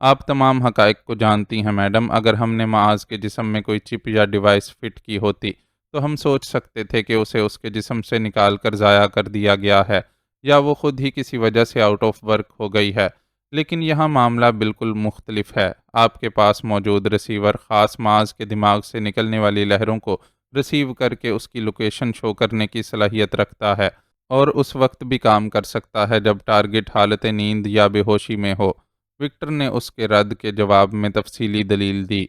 آپ تمام حقائق کو جانتی ہیں میڈم، اگر ہم نے معاذ کے جسم میں کوئی چپ یا ڈیوائس فٹ کی ہوتی تو ہم سوچ سکتے تھے کہ اسے اس کے جسم سے نکال کر ضائع کر دیا گیا ہے یا وہ خود ہی کسی وجہ سے آؤٹ آف ورک ہو گئی ہے، لیکن یہاں معاملہ بالکل مختلف ہے۔ آپ کے پاس موجود ریسیور خاص معاذ کے دماغ سے نکلنے والی لہروں کو ریسیو کر کے اس کی لوکیشن شو کرنے کی صلاحیت رکھتا ہے اور اس وقت بھی کام کر سکتا ہے جب ٹارگٹ حالت نیند یا بے ہوشی میں ہو۔ وکٹر نے اس کے رد کے جواب میں تفصیلی دلیل دی۔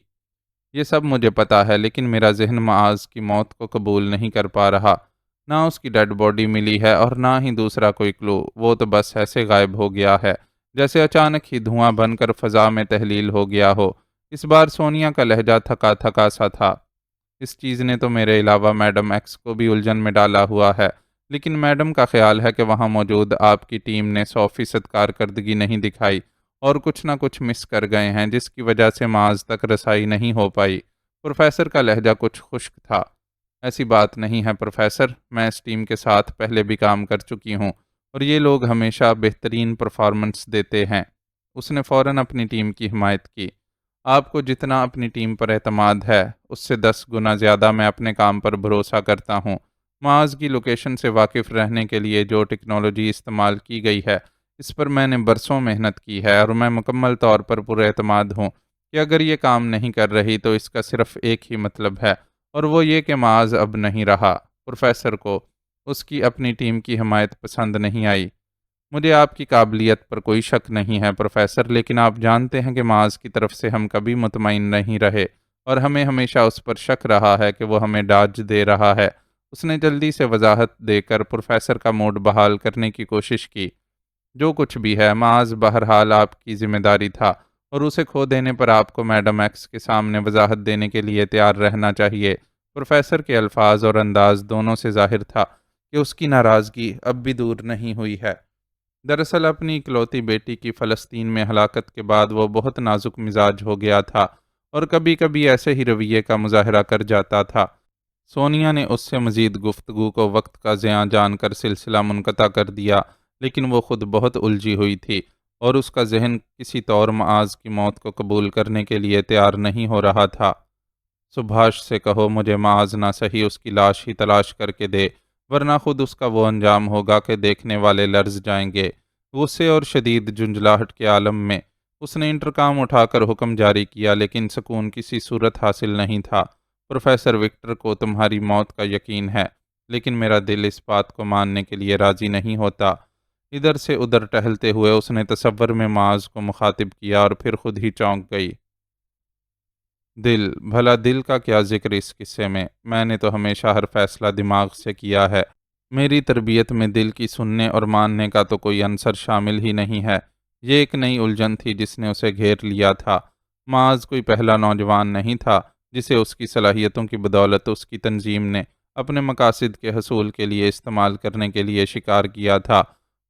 یہ سب مجھے پتا ہے، لیکن میرا ذہن معاذ کی موت کو قبول نہیں کر پا رہا۔ نہ اس کی ڈیڈ باڈی ملی ہے اور نہ ہی دوسرا کوئی کلو، وہ تو بس ایسے غائب ہو گیا ہے جیسے اچانک ہی دھواں بن کر فضا میں تحلیل ہو گیا ہو۔ اس بار سونیا کا لہجہ تھکا تھکا سا تھا۔ اس چیز نے تو میرے علاوہ میڈم ایکس کو بھی الجھن میں ڈالا ہوا ہے، لیکن میڈم کا خیال ہے کہ وہاں موجود آپ کی ٹیم نے 100% کارکردگی نہیں دکھائی اور کچھ نہ کچھ مس کر گئے ہیں جس کی وجہ سے معاذ تک رسائی نہیں ہو پائی۔ پروفیسر کا لہجہ کچھ خشک تھا۔ ایسی بات نہیں ہے پروفیسر، میں اس ٹیم کے ساتھ پہلے بھی کام کر چکی ہوں اور یہ لوگ ہمیشہ بہترین پرفارمنس دیتے ہیں۔ اس نے فوراً اپنی ٹیم کی حمایت کی۔ آپ کو جتنا اپنی ٹیم پر اعتماد ہے اس سے 10 گنا زیادہ میں اپنے کام پر بھروسہ کرتا ہوں۔ معاذ کی لوکیشن سے واقف رہنے کے لیے جو ٹیکنالوجی استعمال کی گئی ہے اس پر میں نے برسوں محنت کی ہے اور میں مکمل طور پر پر اعتماد ہوں کہ اگر یہ کام نہیں کر رہی تو اس کا صرف ایک ہی مطلب ہے اور وہ یہ کہ معاذ اب نہیں رہا۔ پروفیسر کو اس کی اپنی ٹیم کی حمایت پسند نہیں آئی۔ مجھے آپ کی قابلیت پر کوئی شک نہیں ہے پروفیسر، لیکن آپ جانتے ہیں کہ معاذ کی طرف سے ہم کبھی مطمئن نہیں رہے اور ہمیں ہمیشہ اس پر شک رہا ہے کہ وہ ہمیں ڈاج دے رہا ہے۔ اس نے جلدی سے وضاحت دے کر پروفیسر کا موڈ بحال کرنے کی کوشش کی۔ جو کچھ بھی ہے معاذ بہرحال آپ کی ذمہ داری تھا اور اسے کھو دینے پر آپ کو میڈم ایکس کے سامنے وضاحت دینے کے لیے تیار رہنا چاہیے۔ پروفیسر کے الفاظ اور انداز دونوں سے ظاہر تھا کہ اس کی ناراضگی اب بھی دور نہیں ہوئی ہے۔ دراصل اپنی اکلوتی بیٹی کی فلسطین میں ہلاکت کے بعد وہ بہت نازک مزاج ہو گیا تھا اور کبھی کبھی ایسے ہی رویے کا مظاہرہ کر جاتا تھا۔ سونیا نے اس سے مزید گفتگو کو وقت کا ضیاع جان کر سلسلہ منقطع کر دیا، لیکن وہ خود بہت الجھی ہوئی تھی اور اس کا ذہن کسی طور معاذ کی موت کو قبول کرنے کے لیے تیار نہیں ہو رہا تھا۔ سبھاش سے کہو مجھے معاذ نہ صحیح اس کی لاش ہی تلاش کر کے دے، ورنہ خود اس کا وہ انجام ہوگا کہ دیکھنے والے لرز جائیں گے۔ غصے اور شدید جھنجھلاہٹ کے عالم میں اس نے انٹرکام اٹھا کر حکم جاری کیا، لیکن سکون کسی صورت حاصل نہیں تھا۔ پروفیسر وکٹر کو تمہاری موت کا یقین ہے، لیکن میرا دل اس بات کو ماننے کے لیے راضی نہیں ہوتا۔ ادھر سے ادھر ٹہلتے ہوئے اس نے تصور میں معاذ کو مخاطب کیا اور پھر خود ہی چونک گئی۔ دل، بھلا دل کا کیا ذکر اس قصے میں نے تو ہمیشہ ہر فیصلہ دماغ سے کیا ہے۔ میری تربیت میں دل کی سننے اور ماننے کا تو کوئی عنصر شامل ہی نہیں ہے۔ یہ ایک نئی الجھن تھی جس نے اسے گھیر لیا تھا۔ معاذ کوئی پہلا نوجوان نہیں تھا جسے اس کی صلاحیتوں کی بدولت اس کی تنظیم نے اپنے مقاصد کے حصول کے لیے استعمال کرنے کے لیے شکار کیا تھا۔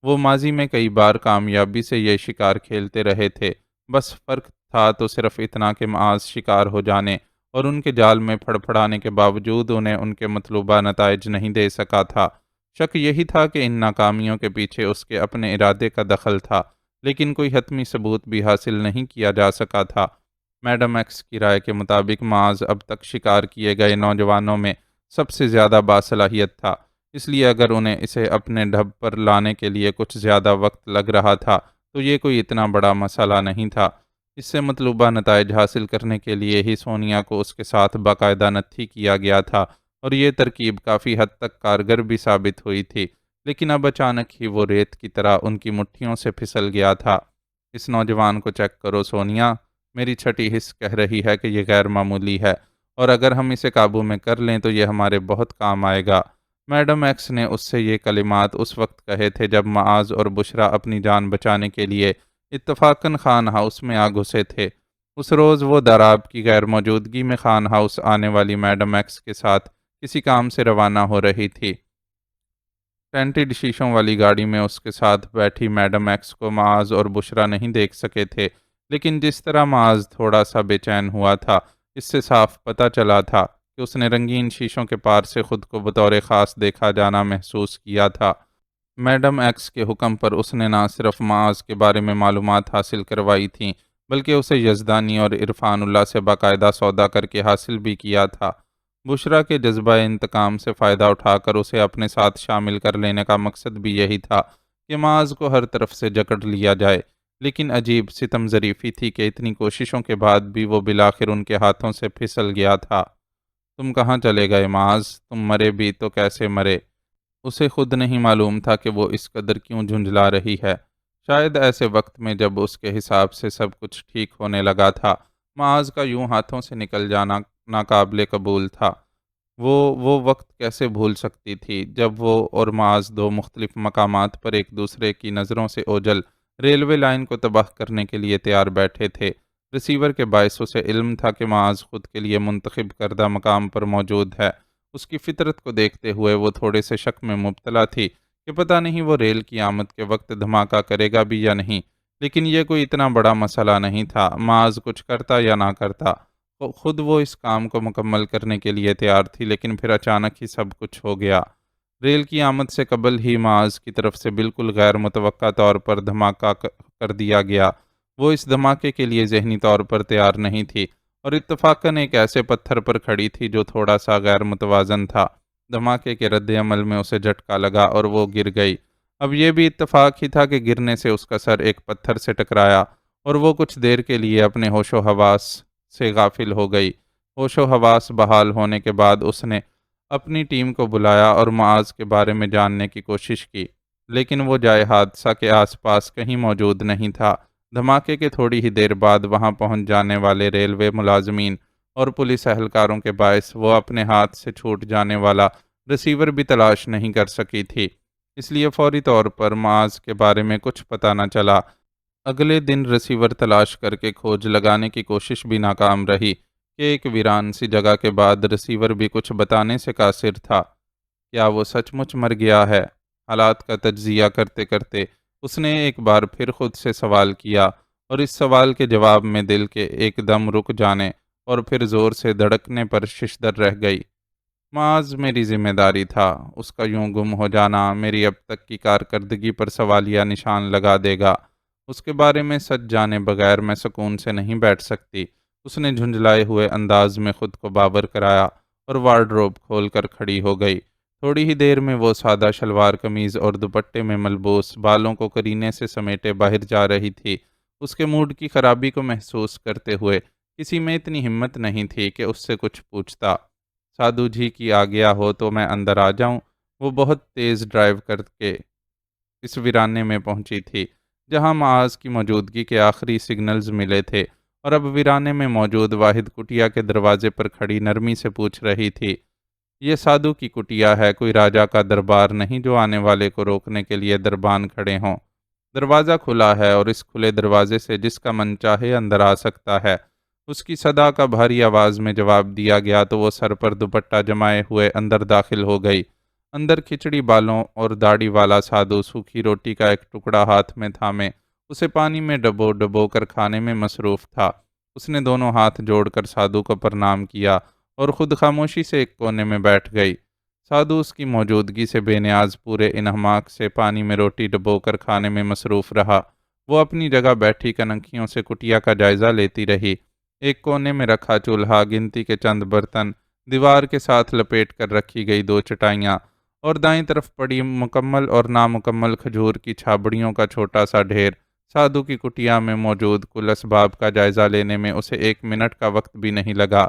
وہ ماضی میں کئی بار کامیابی سے یہ شکار کھیلتے رہے تھے، بس فرق تھا تو صرف اتنا کہ معاذ شکار ہو جانے اور ان کے جال میں پھڑپھڑانے کے باوجود انہیں ان کے مطلوبہ نتائج نہیں دے سکا تھا۔ شک یہی تھا کہ ان ناکامیوں کے پیچھے اس کے اپنے ارادے کا دخل تھا، لیکن کوئی حتمی ثبوت بھی حاصل نہیں کیا جا سکا تھا۔ میڈم ایکس کی رائے کے مطابق معاذ اب تک شکار کیے گئے نوجوانوں میں سب سے زیادہ باصلاحیت تھا، اس لیے اگر انہیں اسے اپنے ڈھب پر لانے کے لیے کچھ زیادہ وقت لگ رہا تھا تو یہ کوئی اتنا بڑا مسئلہ نہیں تھا۔ اس سے مطلوبہ نتائج حاصل کرنے کے لیے ہی سونیا کو اس کے ساتھ باقاعدہ نتھی کیا گیا تھا اور یہ ترکیب کافی حد تک کارگر بھی ثابت ہوئی تھی، لیکن اب اچانک ہی وہ ریت کی طرح ان کی مٹھیوں سے پھسل گیا تھا۔ اس نوجوان کو چیک کرو سونیا، میری چھٹی حس کہہ رہی ہے کہ یہ غیر معمولی ہے، اور اگر ہم اسے قابو میں کر لیں تو یہ ہمارے بہت کام آئے گا۔ میڈم ایکس نے اس سے یہ کلمات اس وقت کہے تھے جب معاذ اور بشریٰ اپنی جان بچانے کے لیے اتفاقاً خان ہاؤس میں آ گھسے تھے۔ اس روز وہ داراب کی غیر موجودگی میں خان ہاؤس آنے والی میڈم ایکس کے ساتھ کسی کام سے روانہ ہو رہی تھی۔ ٹینٹڈ شیشوں والی گاڑی میں اس کے ساتھ بیٹھی میڈم ایکس کو معاذ اور بشریٰ نہیں دیکھ سکے تھے، لیکن جس طرح معاذ تھوڑا سا بے چین ہوا تھا، اس سے صاف پتہ چلا تھا کہ اس نے رنگین شیشوں کے پار سے خود کو بطور خاص دیکھا جانا محسوس کیا تھا۔ میڈم ایکس کے حکم پر اس نے نہ صرف معاذ کے بارے میں معلومات حاصل کروائی تھیں، بلکہ اسے یزدانی اور عرفان اللہ سے باقاعدہ سودا کر کے حاصل بھی کیا تھا۔ بشریٰ کے جذبہ انتقام سے فائدہ اٹھا کر اسے اپنے ساتھ شامل کر لینے کا مقصد بھی یہی تھا کہ معاذ کو ہر طرف سے جکڑ لیا جائے، لیکن عجیب ستم ظریفی تھی کہ اتنی کوششوں کے بعد بھی وہ بالآخر ان کے ہاتھوں سے پھسل گیا تھا۔ تم کہاں چلے گئے معاذ؟ تم مرے بھی تو کیسے مرے؟ اسے خود نہیں معلوم تھا کہ وہ اس قدر کیوں جھنجھلا رہی ہے۔ شاید ایسے وقت میں جب اس کے حساب سے سب کچھ ٹھیک ہونے لگا تھا، معاذ کا یوں ہاتھوں سے نکل جانا ناقابل قبول تھا۔ وہ وقت کیسے بھول سکتی تھی جب وہ اور معاذ دو مختلف مقامات پر ایک دوسرے کی نظروں سے اوجھل ریلوے لائن کو تباہ کرنے کے لیے تیار بیٹھے تھے۔ ریسیور کے باعث اسے علم تھا کہ معاذ خود کے لیے منتخب کردہ مقام پر موجود ہے۔ اس کی فطرت کو دیکھتے ہوئے وہ تھوڑے سے شک میں مبتلا تھی کہ پتہ نہیں وہ ریل کی آمد کے وقت دھماکہ کرے گا بھی یا نہیں، لیکن یہ کوئی اتنا بڑا مسئلہ نہیں تھا، معاذ کچھ کرتا یا نہ کرتا۔ خود وہ اس کام کو مکمل کرنے کے لیے تیار تھی، لیکن پھر اچانک ہی سب کچھ ہو گیا۔ ریل کی آمد سے قبل ہی معاذ کی طرف سے بالکل غیر متوقع طور پر دھماکہ کر دیا گیا۔ وہ اس دھماکے کے لیے ذہنی طور پر تیار نہیں تھی، اور اتفاقاً ایک ایسے پتھر پر کھڑی تھی جو تھوڑا سا غیر متوازن تھا۔ دھماکے کے رد عمل میں اسے جھٹکا لگا اور وہ گر گئی۔ اب یہ بھی اتفاق ہی تھا کہ گرنے سے اس کا سر ایک پتھر سے ٹکرایا اور وہ کچھ دیر کے لیے اپنے ہوش و حواس سے غافل ہو گئی۔ ہوش و حواس بحال ہونے کے بعد اس نے اپنی ٹیم کو بلایا اور معاذ کے بارے میں جاننے کی کوشش کی، لیکن وہ جائے حادثہ کے آس پاس کہیں موجود نہیں تھا۔ دھماکے کے تھوڑی ہی دیر بعد وہاں پہنچ جانے والے ریلوے ملازمین اور پولیس اہلکاروں کے باعث وہ اپنے ہاتھ سے چھوٹ جانے والا ریسیور بھی تلاش نہیں کر سکی تھی، اس لیے فوری طور پر معاذ کے بارے میں کچھ پتہ نہ چلا۔ اگلے دن ریسیور تلاش کر کے کھوج لگانے کی کوشش بھی ناکام رہی کہ ایک ویران سی جگہ کے بعد ریسیور بھی کچھ بتانے سے قاصر تھا۔ کیا وہ سچ مچ مر گیا ہے؟ حالات کا تجزیہ کرتے کرتے اس نے ایک بار پھر خود سے سوال کیا، اور اس سوال کے جواب میں دل کے ایک دم رک جانے اور پھر زور سے دھڑکنے پر ششدر رہ گئی۔ معاذ میری ذمہ داری تھا، اس کا یوں گم ہو جانا میری اب تک کی کارکردگی پر سوالیہ نشان لگا دے گا۔ اس کے بارے میں سچ جانے بغیر میں سکون سے نہیں بیٹھ سکتی۔ اس نے جھنجھلائے ہوئے انداز میں خود کو بابر کرایا اور وارڈروب کھول کر کھڑی ہو گئی۔ تھوڑی ہی دیر میں وہ سادہ شلوار قمیض اور دوپٹے میں ملبوس، بالوں کو کرینے سے سمیٹے باہر جا رہی تھی۔ اس کے موڈ کی خرابی کو محسوس کرتے ہوئے کسی میں اتنی ہمت نہیں تھی کہ اس سے کچھ پوچھتا۔ سادھو جی کی آگیا ہو تو میں اندر آ جاؤں؟ وہ بہت تیز ڈرائیو کر کے اس ویرانے میں پہنچی تھی جہاں معاذ کی موجودگی کے آخری سگنلز ملے تھے، اور اب ویرانے میں موجود واحد کٹیا کے دروازے پر کھڑی نرمی سے پوچھ رہی تھی، یہ سادھو کی کٹیا ہے، کوئی راجا کا دربار نہیں جو آنے والے کو روکنے کے لیے دربان کھڑے ہوں۔ دروازہ کھلا ہے اور اس کھلے دروازے سے جس کا من چاہے اندر آ سکتا ہے۔ اس کی صدا کا بھاری آواز میں جواب دیا گیا تو وہ سر پر دوپٹہ جمائے ہوئے اندر داخل ہو گئی۔ اندر کھچڑی بالوں اور داڑھی والا سادھو سوکھی روٹی کا ایک ٹکڑا ہاتھ میں تھامے اسے پانی میں ڈبو ڈبو کر کھانے میں مصروف تھا۔ اس نے دونوں ہاتھ جوڑ کر سادھو کو پرنام کیا اور خود خاموشی سے ایک کونے میں بیٹھ گئی۔ سادھو اس کی موجودگی سے بے نیاز پورے انہماک سے پانی میں روٹی ڈبو کر کھانے میں مصروف رہا۔ وہ اپنی جگہ بیٹھی کنکھیوں سے کٹیا کا جائزہ لیتی رہی۔ ایک کونے میں رکھا چولہا، گنتی کے چند برتن، دیوار کے ساتھ لپیٹ کر رکھی گئی دو چٹائیاں، اور دائیں طرف پڑی مکمل اور نامکمل کھجور کی چھابڑیوں کا چھوٹا سا ڈھیر۔ سادھو کی کٹیا میں موجود کل اسباب کا جائزہ لینے میں اسے 1 منٹ کا وقت بھی نہیں لگا۔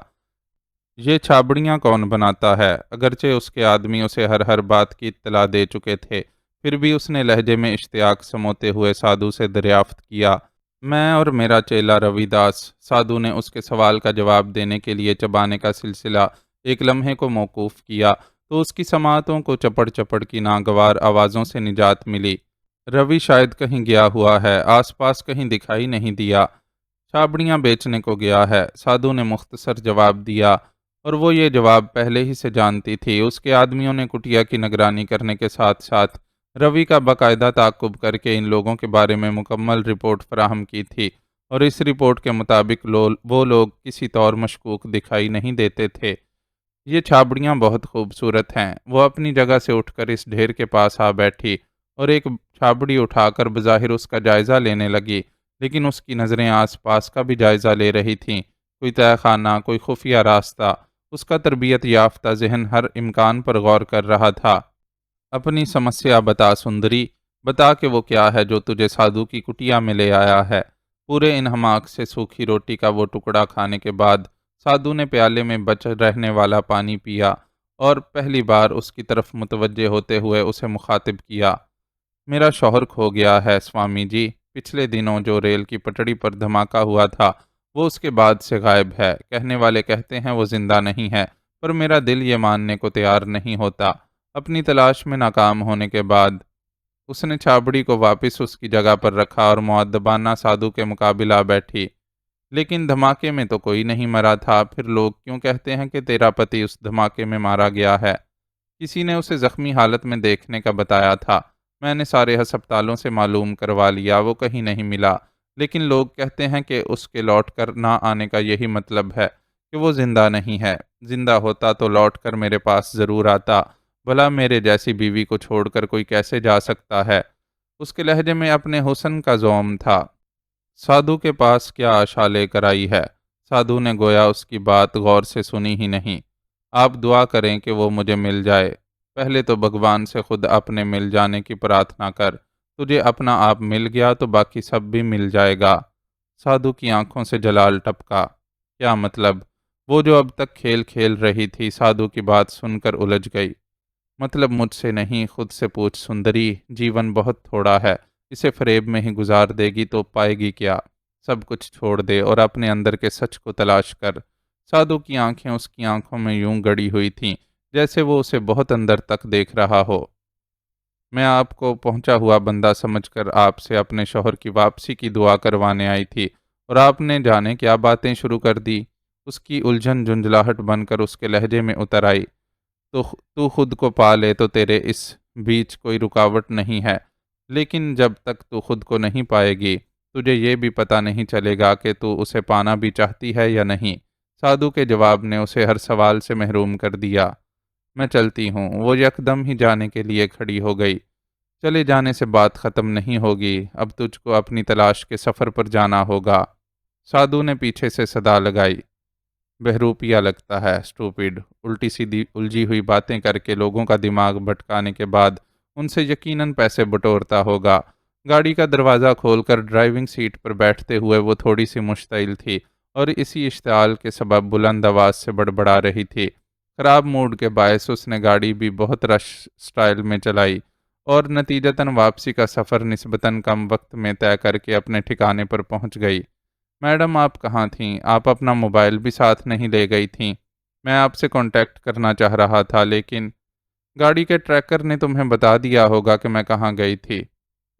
یہ چھابڑیاں کون بناتا ہے؟ اگرچہ اس کے آدمی اسے ہر بات کی اطلاع دے چکے تھے، پھر بھی اس نے لہجے میں اشتیاق سموتے ہوئے سادھو سے دریافت کیا، میں اور میرا چیلا روی داس۔ سادھو نے اس کے سوال کا جواب دینے کے لیے چبانے کا سلسلہ ایک لمحے کو موقوف کیا تو اس کی سماعتوں کو چپڑ چپڑ کی ناگوار آوازوں سے نجات ملی۔ روی شاید کہیں گیا ہوا ہے، آس پاس کہیں دکھائی نہیں دیا۔ چھابڑیاں بیچنے کو گیا ہے، سادھو نے مختصر جواب دیا، اور وہ یہ جواب پہلے ہی سے جانتی تھی۔ اس کے آدمیوں نے کٹیا کی نگرانی کرنے کے ساتھ ساتھ روی کا باقاعدہ تعاقب کر کے ان لوگوں کے بارے میں مکمل رپورٹ فراہم کی تھی، اور اس رپورٹ کے مطابق وہ لوگ کسی طور مشکوک دکھائی نہیں دیتے تھے۔ یہ چھابڑیاں بہت خوبصورت ہیں۔ وہ اپنی جگہ سے اٹھ کر اس ڈھیر کے پاس آ بیٹھی اور ایک چھابڑی اٹھا کر بظاہر اس کا جائزہ لینے لگی، لیکن اس کی نظریں آس پاس کا بھی جائزہ لے رہی تھیں۔ کوئی تہہ خانہ، کوئی خفیہ راستہ، اس کا تربیت یافتہ ذہن ہر امکان پر غور کر رہا تھا۔ اپنی سمسیا بتا سندری، بتا کہ وہ کیا ہے جو تجھے سادھو کی کٹیا میں لے آیا ہے۔ پورے انہماک سے سوکھی روٹی کا وہ ٹکڑا کھانے کے بعد سادھو نے پیالے میں بچ رہنے والا پانی پیا اور پہلی بار اس کی طرف متوجہ ہوتے ہوئے اسے مخاطب کیا۔ میرا شوہر کھو گیا ہے سوامی جی۔ پچھلے دنوں جو ریل کی پٹڑی پر دھماکہ ہوا تھا وہ اس کے بعد سے غائب ہے۔ کہنے والے کہتے ہیں وہ زندہ نہیں ہے، پر میرا دل یہ ماننے کو تیار نہیں ہوتا۔ اپنی تلاش میں ناکام ہونے کے بعد اس نے چھابڑی کو واپس اس کی جگہ پر رکھا اور مؤدبانہ سادھو کے مقابل آ بیٹھی۔ لیکن دھماکے میں تو کوئی نہیں مرا تھا، پھر لوگ کیوں کہتے ہیں کہ تیرا پتی اس دھماکے میں مارا گیا ہے؟ کسی نے اسے زخمی حالت میں دیکھنے کا بتایا تھا۔ میں نے سارے ہسپتالوں سے معلوم کروا لیا، وہ کہیں نہیں ملا، لیکن لوگ کہتے ہیں کہ اس کے لوٹ کر نہ آنے کا یہی مطلب ہے کہ وہ زندہ نہیں ہے۔ زندہ ہوتا تو لوٹ کر میرے پاس ضرور آتا، بھلا میرے جیسی بیوی کو چھوڑ کر کوئی کیسے جا سکتا ہے؟ اس کے لہجے میں اپنے حسن کا زوم تھا۔ سادھو کے پاس کیا آشا لے کر آئی ہے؟ سادھو نے گویا اس کی بات غور سے سنی ہی نہیں۔ آپ دعا کریں کہ وہ مجھے مل جائے۔ پہلے تو بھگوان سے خود اپنے مل جانے کی پرارتھنا کر۔ تجھے اپنا آپ مل گیا تو باقی سب بھی مل جائے گا۔ سادھو کی آنکھوں سے جلال ٹپکا۔ کیا مطلب؟ وہ جو اب تک کھیل کھیل رہی تھی سادھو کی بات سن کر الجھ گئی۔ مطلب مجھ سے نہیں، خود سے پوچھ سندری۔ جیون بہت تھوڑا ہے، اسے فریب میں ہی گزار دے گی تو پائے گی کیا؟ سب کچھ چھوڑ دے اور اپنے اندر کے سچ کو تلاش کر۔ سادھو کی آنکھیں اس کی آنکھوں میں یوں گڑی ہوئی تھیں جیسے وہ اسے بہت اندر تک دیکھ رہا ہو۔ میں آپ کو پہنچا ہوا بندہ سمجھ کر آپ سے اپنے شوہر کی واپسی کی دعا کروانے آئی تھی، اور آپ نے جانے کیا باتیں شروع کر دی۔ اس کی الجھن جھنجھلاہٹ بن کر اس کے لہجے میں اتر آئی۔ تو خود کو پا لے تو تیرے اس بیچ کوئی رکاوٹ نہیں ہے، لیکن جب تک تو خود کو نہیں پائے گی تجھے یہ بھی پتہ نہیں چلے گا کہ تو اسے پانا بھی چاہتی ہے یا نہیں۔ سادھو کے جواب نے اسے ہر سوال سے محروم کر دیا۔ میں چلتی ہوں۔ وہ یکدم ہی جانے کے لیے کھڑی ہو گئی۔ چلے جانے سے بات ختم نہیں ہوگی، اب تجھ کو اپنی تلاش کے سفر پر جانا ہوگا۔ سادھو نے پیچھے سے صدا لگائی۔ بہروپیہ لگتا ہے، اسٹوپڈ۔ الٹی سیدھی الجھی ہوئی باتیں کر کے لوگوں کا دماغ بھٹکانے کے بعد ان سے یقیناً پیسے بٹورتا ہوگا۔ گاڑی کا دروازہ کھول کر ڈرائیونگ سیٹ پر بیٹھتے ہوئے وہ تھوڑی سی مشتعل تھی اور اسی اشتعال کے سبب بلند آواز سے بڑبڑا رہی تھی۔ خراب موڈ کے باعث اس نے گاڑی بھی بہت رش سٹائل میں چلائی اور نتیجتاً واپسی کا سفر نسبتاً کم وقت میں طے کر کے اپنے ٹھکانے پر پہنچ گئی۔ میڈم آپ کہاں تھیں؟ آپ اپنا موبائل بھی ساتھ نہیں لے گئی تھیں؟ میں آپ سے کانٹیکٹ کرنا چاہ رہا تھا، لیکن گاڑی کے ٹریکر نے تمہیں بتا دیا ہوگا کہ میں کہاں گئی تھی،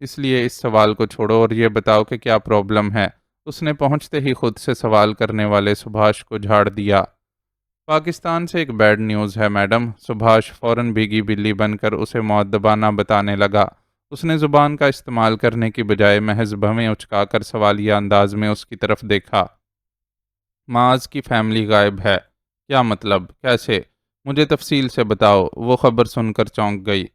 اس لیے اس سوال کو چھوڑو اور یہ بتاؤ کہ کیا پرابلم ہے۔ اس نے پہنچتے ہی خود سے سوال کرنے والے سبھاش کو جھاڑ دیا۔ پاکستان سے ایک بیڈ نیوز ہے میڈم۔ سبھاش فوراً بھیگی بلی بن کر اسے مؤدبانہ بتانے لگا۔ اس نے زبان کا استعمال کرنے کی بجائے محض بھویں اچکا کر سوالیہ انداز میں اس کی طرف دیکھا۔ معاذ کی فیملی غائب ہے؟ کیا مطلب؟ کیسے؟ مجھے تفصیل سے بتاؤ۔ وہ خبر سن کر چونک گئی۔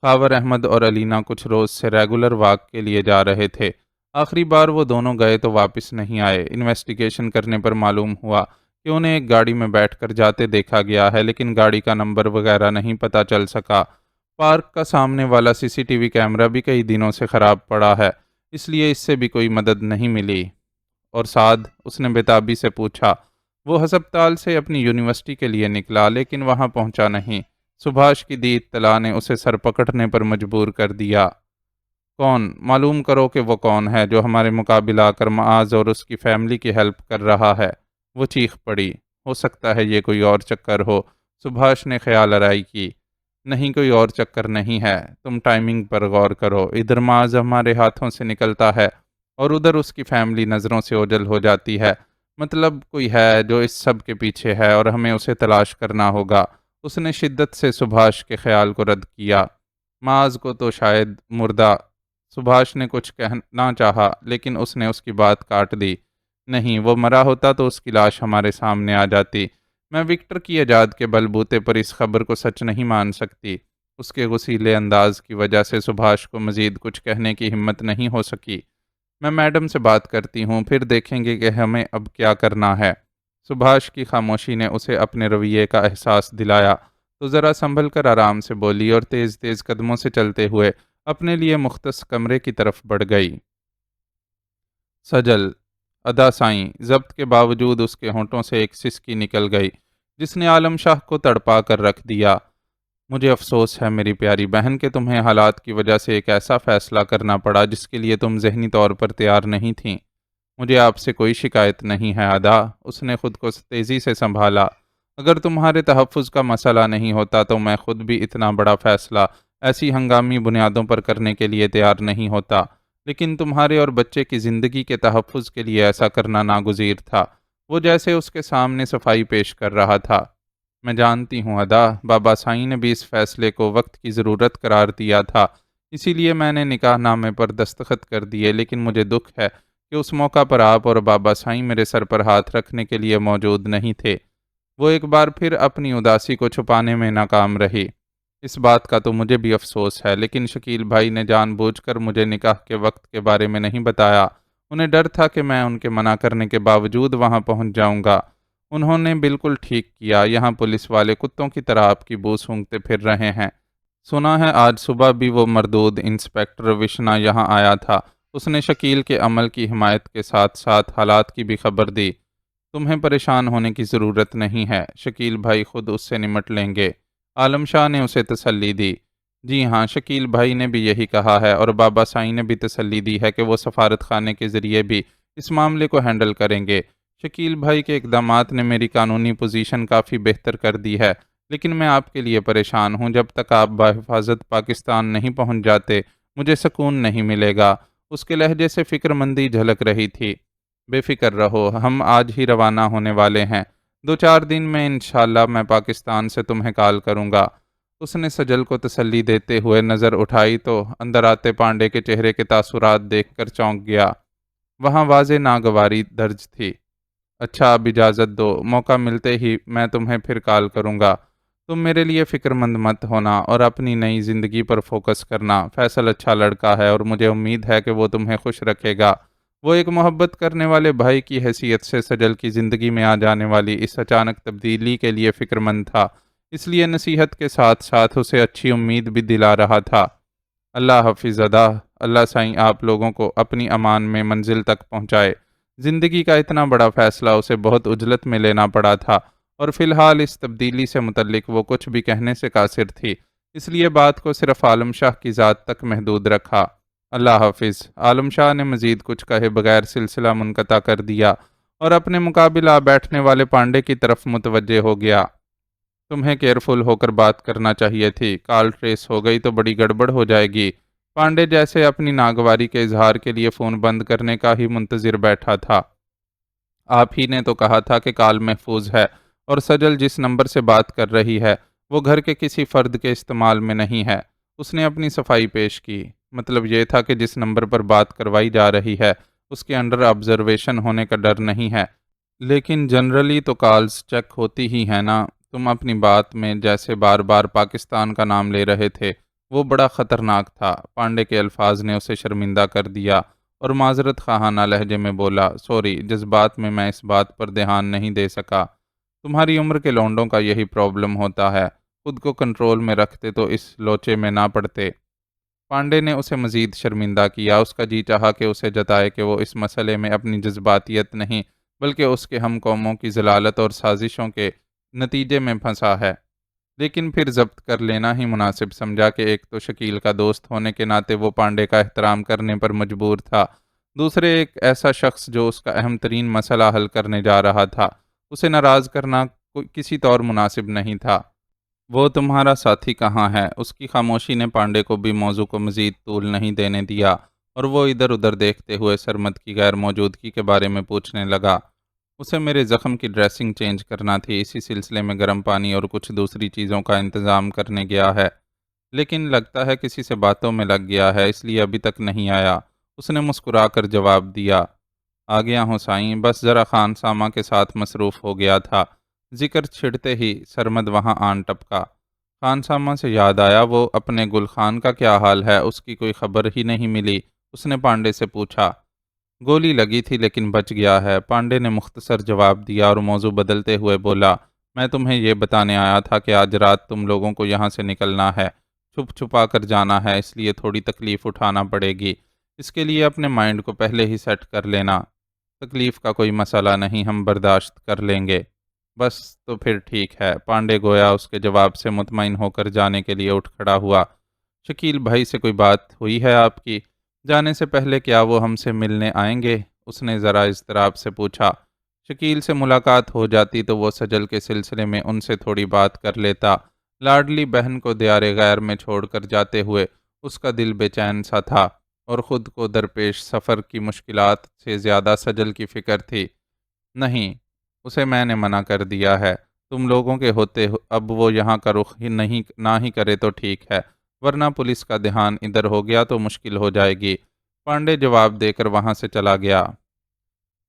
خاور احمد اور علینا کچھ روز سے ریگولر واک کے لیے جا رہے تھے۔ آخری بار وہ دونوں گئے تو واپس نہیں آئے۔ انویسٹیگیشن کرنے پر معلوم ہوا کہ انہیں ایک گاڑی میں بیٹھ کر جاتے دیکھا گیا ہے، لیکن گاڑی کا نمبر وغیرہ نہیں پتہ چل سکا۔ پارک کا سامنے والا سی سی ٹی وی کیمرہ بھی کئی دنوں سے خراب پڑا ہے، اس لیے اس سے بھی کوئی مدد نہیں ملی۔ اور سعد؟ اس نے بےتابی سے پوچھا۔ وہ ہسپتال سے اپنی یونیورسٹی کے لیے نکلا، لیکن وہاں پہنچا نہیں۔ سبھاش کی دی اطلاع نے اسے سر پکڑنے پر مجبور کر دیا۔ کون؟ معلوم کرو کہ وہ کون ہے جو ہمارے مقابل آ کر معاذ اور اس کی فیملی کی ہیلپ کر رہا ہے۔ وہ چیخ پڑی۔ ہو سکتا ہے یہ کوئی اور چکر ہو، سبھاش نے خیال آرائی کی۔ نہیں، کوئی اور چکر نہیں ہے، تم ٹائمنگ پر غور کرو، ادھر معاذ ہمارے ہاتھوں سے نکلتا ہے اور ادھر اس کی فیملی نظروں سے اوجھل ہو جاتی ہے۔ مطلب کوئی ہے جو اس سب کے پیچھے ہے اور ہمیں اسے تلاش کرنا ہوگا۔ اس نے شدت سے سبھاش کے خیال کو رد کیا۔ معاذ کو تو شاید مردہ۔ سبھاش نے کچھ کہنا چاہا لیکن اس نے اس کی بات کاٹ دی۔ نہیں، وہ مرا ہوتا تو اس کی لاش ہمارے سامنے آ جاتی۔ میں وکٹر کی ایجاد کے بل بوتے پر اس خبر کو سچ نہیں مان سکتی۔ اس کے غصیلے انداز کی وجہ سے سبھاش کو مزید کچھ کہنے کی ہمت نہیں ہو سکی۔ میں میڈم سے بات کرتی ہوں، پھر دیکھیں گے کہ ہمیں اب کیا کرنا ہے۔ سبھاش کی خاموشی نے اسے اپنے رویے کا احساس دلایا تو ذرا سنبھل کر آرام سے بولی اور تیز تیز قدموں سے چلتے ہوئے اپنے لیے مختص کمرے کی طرف بڑھ گئی۔ سجل ادا سائیں، ضبط کے باوجود اس کے ہونٹوں سے ایک سسکی نکل گئی جس نے عالم شاہ کو تڑپا کر رکھ دیا۔ مجھے افسوس ہے میری پیاری بہن کہ تمہیں حالات کی وجہ سے ایک ایسا فیصلہ کرنا پڑا جس کے لیے تم ذہنی طور پر تیار نہیں تھیں۔ مجھے آپ سے کوئی شکایت نہیں ہے ادا، اس نے خود کو تیزی سے سنبھالا۔ اگر تمہارے تحفظ کا مسئلہ نہیں ہوتا تو میں خود بھی اتنا بڑا فیصلہ ایسی ہنگامی بنیادوں پر کرنے کے لیے تیار نہیں ہوتا، لیکن تمہارے اور بچے کی زندگی کے تحفظ کے لیے ایسا کرنا ناگزیر تھا۔ وہ جیسے اس کے سامنے صفائی پیش کر رہا تھا۔ میں جانتی ہوں ادا، بابا سائیں نے بھی اس فیصلے کو وقت کی ضرورت قرار دیا تھا، اسی لیے میں نے نکاح نامے پر دستخط کر دیے، لیکن مجھے دکھ ہے کہ اس موقع پر آپ اور بابا سائیں میرے سر پر ہاتھ رکھنے کے لیے موجود نہیں تھے۔ وہ ایک بار پھر اپنی اداسی کو چھپانے میں ناکام رہی۔ اس بات کا تو مجھے بھی افسوس ہے، لیکن شکیل بھائی نے جان بوجھ کر مجھے نکاح کے وقت کے بارے میں نہیں بتایا۔ انہیں ڈر تھا کہ میں ان کے منع کرنے کے باوجود وہاں پہنچ جاؤں گا۔ انہوں نے بالکل ٹھیک کیا، یہاں پولیس والے کتوں کی طرح آپ کی بو سونگھتے پھر رہے ہیں۔ سنا ہے آج صبح بھی وہ مردود انسپکٹر وشنا یہاں آیا تھا۔ اس نے شکیل کے عمل کی حمایت کے ساتھ ساتھ حالات کی بھی خبر دی۔ تمہیں پریشان ہونے کی ضرورت نہیں ہے، شکیل بھائی خود اس سے نمٹ لیں گے، عالم شاہ نے اسے تسلی دی۔ جی ہاں، شکیل بھائی نے بھی یہی کہا ہے اور بابا سائیں نے بھی تسلی دی ہے کہ وہ سفارت خانے کے ذریعے بھی اس معاملے کو ہینڈل کریں گے۔ شکیل بھائی کے اقدامات نے میری قانونی پوزیشن کافی بہتر کر دی ہے، لیکن میں آپ کے لیے پریشان ہوں۔ جب تک آپ بحفاظت پاکستان نہیں پہنچ جاتے مجھے سکون نہیں ملے گا۔ اس کے لہجے سے فکر مندی جھلک رہی تھی۔ بے فکر رہو، ہم آج ہی روانہ ہونے والے ہیں، 2-4 دن میں انشاءاللہ میں پاکستان سے تمہیں کال کروں گا۔ اس نے سجل کو تسلی دیتے ہوئے نظر اٹھائی تو اندر آتے پانڈے کے چہرے کے تاثرات دیکھ کر چونک گیا۔ وہاں واضح ناگواری درج تھی۔ اچھا، اب اجازت دو، موقع ملتے ہی میں تمہیں پھر کال کروں گا۔ تم میرے لیے فکر مند مت ہونا اور اپنی نئی زندگی پر فوکس کرنا۔ فیصل اچھا لڑکا ہے اور مجھے امید ہے کہ وہ تمہیں خوش رکھے گا۔ وہ ایک محبت کرنے والے بھائی کی حیثیت سے سجل کی زندگی میں آ جانے والی اس اچانک تبدیلی کے لیے فکر مند تھا، اس لیے نصیحت کے ساتھ ساتھ اسے اچھی امید بھی دلا رہا تھا۔ اللہ حافظ ادا، اللہ سائیں آپ لوگوں کو اپنی امان میں منزل تک پہنچائے۔ زندگی کا اتنا بڑا فیصلہ اسے بہت عجلت میں لینا پڑا تھا اور فی الحال اس تبدیلی سے متعلق وہ کچھ بھی کہنے سے قاصر تھی، اس لیے بات کو صرف عالم شاہ کی ذات تک محدود رکھا۔ اللہ حافظ۔ عالم شاہ نے مزید کچھ کہے بغیر سلسلہ منقطع کر دیا اور اپنے مقابل آ بیٹھنے والے پانڈے کی طرف متوجہ ہو گیا۔ تمہیں کیئرفل ہو کر بات کرنا چاہیے تھی، کال ٹریس ہو گئی تو بڑی گڑبڑ ہو جائے گی۔ پانڈے جیسے اپنی ناگواری کے اظہار کے لیے فون بند کرنے کا ہی منتظر بیٹھا تھا۔ آپ ہی نے تو کہا تھا کہ کال محفوظ ہے اور سجل جس نمبر سے بات کر رہی ہے وہ گھر کے کسی فرد کے استعمال میں نہیں ہے۔ اس نے اپنی صفائی پیش کی۔ مطلب یہ تھا کہ جس نمبر پر بات کروائی جا رہی ہے اس کے انڈر آبزرویشن ہونے کا ڈر نہیں ہے، لیکن جنرلی تو کالز چیک ہوتی ہی ہیں نا۔ تم اپنی بات میں جیسے بار بار پاکستان کا نام لے رہے تھے وہ بڑا خطرناک تھا۔ پانڈے کے الفاظ نے اسے شرمندہ کر دیا اور معذرت خواہانہ لہجے میں بولا، سوری، جذبات میں اس بات پر دھیان نہیں دے سکا۔ تمہاری عمر کے لونڈوں کا یہی پرابلم ہوتا ہے، خود کو کنٹرول میں رکھتے تو اس لوچے میں نہ پڑتے۔ پانڈے نے اسے مزید شرمندہ کیا۔ اس کا جی چاہا کہ اسے جتائے کہ وہ اس مسئلے میں اپنی جذباتیت نہیں بلکہ اس کے ہم قوموں کی ضلالت اور سازشوں کے نتیجے میں پھنسا ہے، لیکن پھر ضبط کر لینا ہی مناسب سمجھا کہ ایک تو شکیل کا دوست ہونے کے ناطے وہ پانڈے کا احترام کرنے پر مجبور تھا، دوسرے ایک ایسا شخص جو اس کا اہم ترین مسئلہ حل کرنے جا رہا تھا، اسے ناراض کرنا کسی طور مناسب نہیں تھا۔ وہ تمہارا ساتھی کہاں ہے؟ اس کی خاموشی نے پانڈے کو بھی موضوع کو مزید طول نہیں دینے دیا اور وہ ادھر ادھر دیکھتے ہوئے سرمد کی غیر موجودگی کے بارے میں پوچھنے لگا۔ اسے میرے زخم کی ڈریسنگ چینج کرنا تھی، اسی سلسلے میں گرم پانی اور کچھ دوسری چیزوں کا انتظام کرنے گیا ہے، لیکن لگتا ہے کسی سے باتوں میں لگ گیا ہے، اس لیے ابھی تک نہیں آیا۔ اس نے مسکرا کر جواب دیا، آ گیا ہوں سائیں، بس ذرا خان سامہ کے ساتھ مصروف ہو گیا تھا۔ ذکر چھڑتے ہی سرمد وہاں آن ٹپکا۔ خان سامہ سے یاد آیا، وہ اپنے گل خان کا کیا حال ہے؟ اس کی کوئی خبر ہی نہیں ملی۔ اس نے پانڈے سے پوچھا۔ گولی لگی تھی لیکن بچ گیا ہے، پانڈے نے مختصر جواب دیا اور موضوع بدلتے ہوئے بولا، میں تمہیں یہ بتانے آیا تھا کہ آج رات تم لوگوں کو یہاں سے نکلنا ہے، چھپ چھپا کر جانا ہے، اس لیے تھوڑی تکلیف اٹھانا پڑے گی۔ اس کے لیے اپنے مائنڈ کو پہلے ہی سیٹ کر لینا۔ تکلیف کا کوئی مسئلہ نہیں، ہم برداشت کر لیں گے۔ بس تو پھر ٹھیک ہے۔ پانڈے گویا اس کے جواب سے مطمئن ہو کر جانے کے لیے اٹھ کھڑا ہوا۔ شکیل بھائی سے کوئی بات ہوئی ہے آپ کی؟ جانے سے پہلے کیا وہ ہم سے ملنے آئیں گے؟ اس نے ذرا اضطراب سے پوچھا۔ شکیل سے ملاقات ہو جاتی تو وہ سجل کے سلسلے میں ان سے تھوڑی بات کر لیتا۔ لاڈلی بہن کو دیار غیر میں چھوڑ کر جاتے ہوئے اس کا دل بے چین سا تھا اور خود کو درپیش سفر کی مشکلات سے زیادہ سجل کی فکر تھی۔ نہیں، اسے میں نے منع کر دیا ہے، تم لوگوں کے ہوتے اب وہ یہاں کا رخ ہی نہیں نہ ہی کرے تو ٹھیک ہے، ورنہ پولیس کا دھیان ادھر ہو گیا تو مشکل ہو جائے گی۔ پانڈے جواب دے کر وہاں سے چلا گیا۔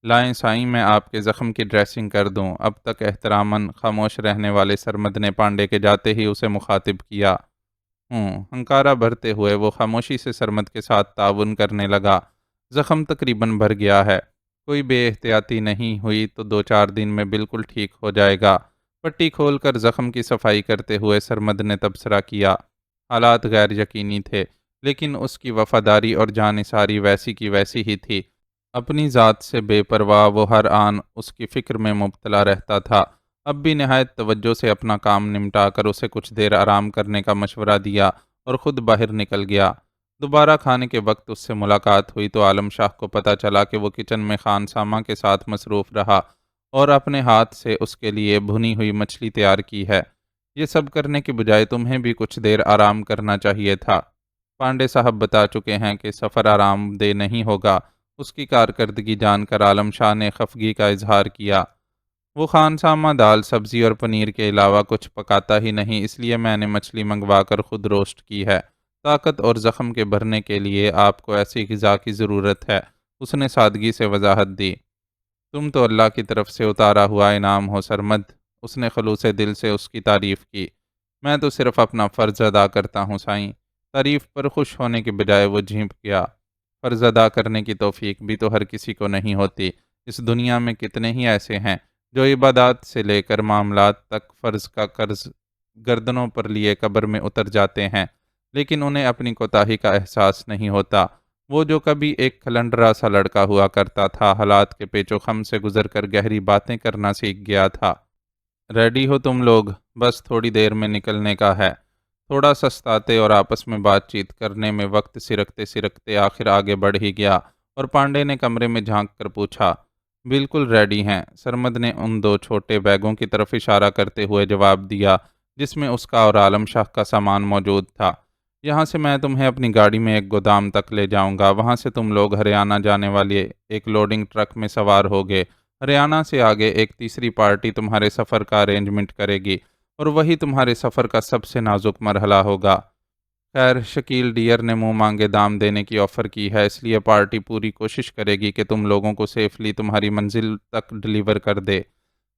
لائیں سائیں، میں آپ کے زخم کی ڈریسنگ کر دوں۔ اب تک احتراماً خاموش رہنے والے سرمد نے پانڈے کے جاتے ہی اسے مخاطب کیا۔ ہنکارہ بھرتے ہوئے وہ خاموشی سے سرمد کے ساتھ تعاون کرنے لگا۔ زخم تقریباً بھر گیا ہے، کوئی بے احتیاطی نہیں ہوئی تو 2-4 دن میں بالکل ٹھیک ہو جائے گا۔ پٹی کھول کر زخم کی صفائی کرتے ہوئے سرمد نے تبصرہ کیا۔ حالات غیر یقینی تھے، لیکن اس کی وفاداری اور جانثاری ویسی کی ویسی ہی تھی۔ اپنی ذات سے بے پرواہ وہ ہر آن اس کی فکر میں مبتلا رہتا تھا۔ اب بھی نہایت توجہ سے اپنا کام نمٹا کر اسے کچھ دیر آرام کرنے کا مشورہ دیا اور خود باہر نکل گیا۔ دوبارہ کھانے کے وقت اس سے ملاقات ہوئی تو عالم شاہ کو پتہ چلا کہ وہ کچن میں خان سامہ کے ساتھ مصروف رہا اور اپنے ہاتھ سے اس کے لیے بھنی ہوئی مچھلی تیار کی ہے۔ یہ سب کرنے کے بجائے تمہیں بھی کچھ دیر آرام کرنا چاہیے تھا۔ پانڈے صاحب بتا چکے ہیں کہ سفر آرام دہ نہیں ہوگا۔ اس کی کارکردگی جان کر عالم شاہ نے خفگی کا اظہار کیا۔ وہ خان سامہ دال سبزی اور پنیر کے علاوہ کچھ پکاتا ہی نہیں، اس لیے میں نے مچھلی منگوا کر خود روسٹ کی ہے۔ طاقت اور زخم کے بھرنے کے لیے آپ کو ایسی غذا کی ضرورت ہے، اس نے سادگی سے وضاحت دی۔ تم تو اللہ کی طرف سے اتارا ہوا انعام ہو سرمد، اس نے خلوص دل سے اس کی تعریف کی۔ میں تو صرف اپنا فرض ادا کرتا ہوں سائیں۔ تعریف پر خوش ہونے کے بجائے وہ جھینپ گیا۔ فرض ادا کرنے کی توفیق بھی تو ہر کسی کو نہیں ہوتی۔ اس دنیا میں کتنے ہی ایسے ہیں جو عبادات سے لے کر معاملات تک فرض کا قرض گردنوں پر لیے قبر میں اتر جاتے ہیں، لیکن انہیں اپنی کوتاہی کا احساس نہیں ہوتا۔ وہ جو کبھی ایک کھلنڈرا سا لڑکا ہوا کرتا تھا، حالات کے پیچ و خم سے گزر کر گہری باتیں کرنا سیکھ گیا تھا۔ ریڈی ہو تم لوگ؟ بس تھوڑی دیر میں نکلنے کا ہے۔ تھوڑا سستاتے اور آپس میں بات چیت کرنے میں وقت سرکتے سرکتے آخر آگے بڑھ ہی گیا اور پانڈے نے کمرے میں جھانک کر پوچھا، بالکل ریڈی ہیں؟ سرمد نے ان 2 چھوٹے بیگوں کی طرف اشارہ کرتے ہوئے جواب دیا جس میں اس کا اور عالم شاہ کا سامان موجود تھا۔ یہاں سے میں تمہیں اپنی گاڑی میں ایک گودام تک لے جاؤں گا، وہاں سے تم لوگ ہریانہ جانے والے ایک لوڈنگ ٹرک میں سوار ہوگے۔ ہریانہ سے آگے ایک تیسری پارٹی تمہارے سفر کا ارینجمنٹ کرے گی اور وہی تمہارے سفر کا سب سے نازک مرحلہ ہوگا۔ خیر، شکیل ڈیئر نے منہ مانگے دام دینے کی آفر کی ہے، اس لیے پارٹی پوری کوشش کرے گی کہ تم لوگوں کو سیفلی تمہاری منزل تک ڈلیور کر دے۔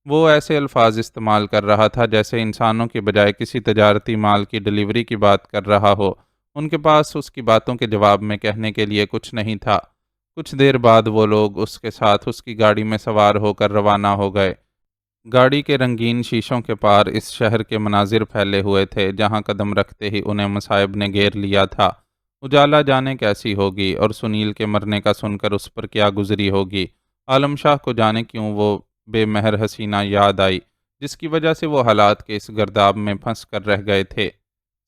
وہ ایسے الفاظ استعمال کر رہا تھا جیسے انسانوں کے بجائے کسی تجارتی مال کی ڈلیوری کی بات کر رہا ہو۔ ان کے پاس اس کی باتوں کے جواب میں کہنے کے لیے کچھ نہیں تھا۔ کچھ دیر بعد وہ لوگ اس کے ساتھ اس کی گاڑی میں سوار ہو کر روانہ ہو گئے۔ گاڑی کے رنگین شیشوں کے پار اس شہر کے مناظر پھیلے ہوئے تھے جہاں قدم رکھتے ہی انہیں مصائب نے گھیر لیا تھا۔ اجالا جانے کیسی ہوگی اور سنیل کے مرنے کا سن کر اس پر کیا گزری ہوگی۔ عالم شاہ کو جانے کیوں وہ بے مہر حسینہ یاد آئی جس کی وجہ سے وہ حالات کے اس گرداب میں پھنس کر رہ گئے تھے۔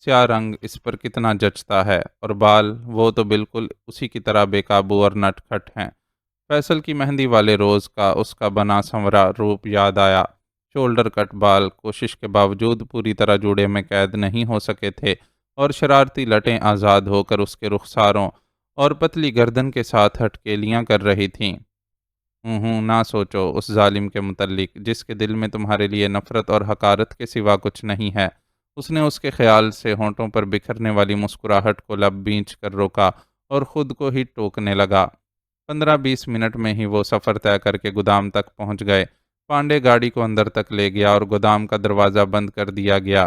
سیاہ رنگ اس پر کتنا جچتا ہے، اور بال، وہ تو بالکل اسی کی طرح بے قابو اور نٹ کھٹ ہیں۔ فیصل کی مہندی والے روز کا اس کا بنا سنورا روپ یاد آیا۔ شولڈر کٹ بال کوشش کے باوجود پوری طرح جوڑے میں قید نہیں ہو سکے تھے، اور شرارتی لٹیں آزاد ہو کر اس کے رخساروں اور پتلی گردن کے ساتھ ہٹکیلیاں کر رہی تھیں۔ نہ سوچو اس ظالم کے متعلق جس کے دل میں تمہارے لیے نفرت اور حقارت کے سوا کچھ نہیں ہے۔ اس نے اس کے خیال سے ہونٹوں پر بکھرنے والی مسکراہٹ کو لب بینچ کر روکا اور خود کو ہی ٹوکنے لگا۔ 15-20 منٹ میں ہی وہ سفر طے کر کے گودام تک پہنچ گئے۔ پانڈے گاڑی کو اندر تک لے گیا اور گودام کا دروازہ بند کر دیا گیا۔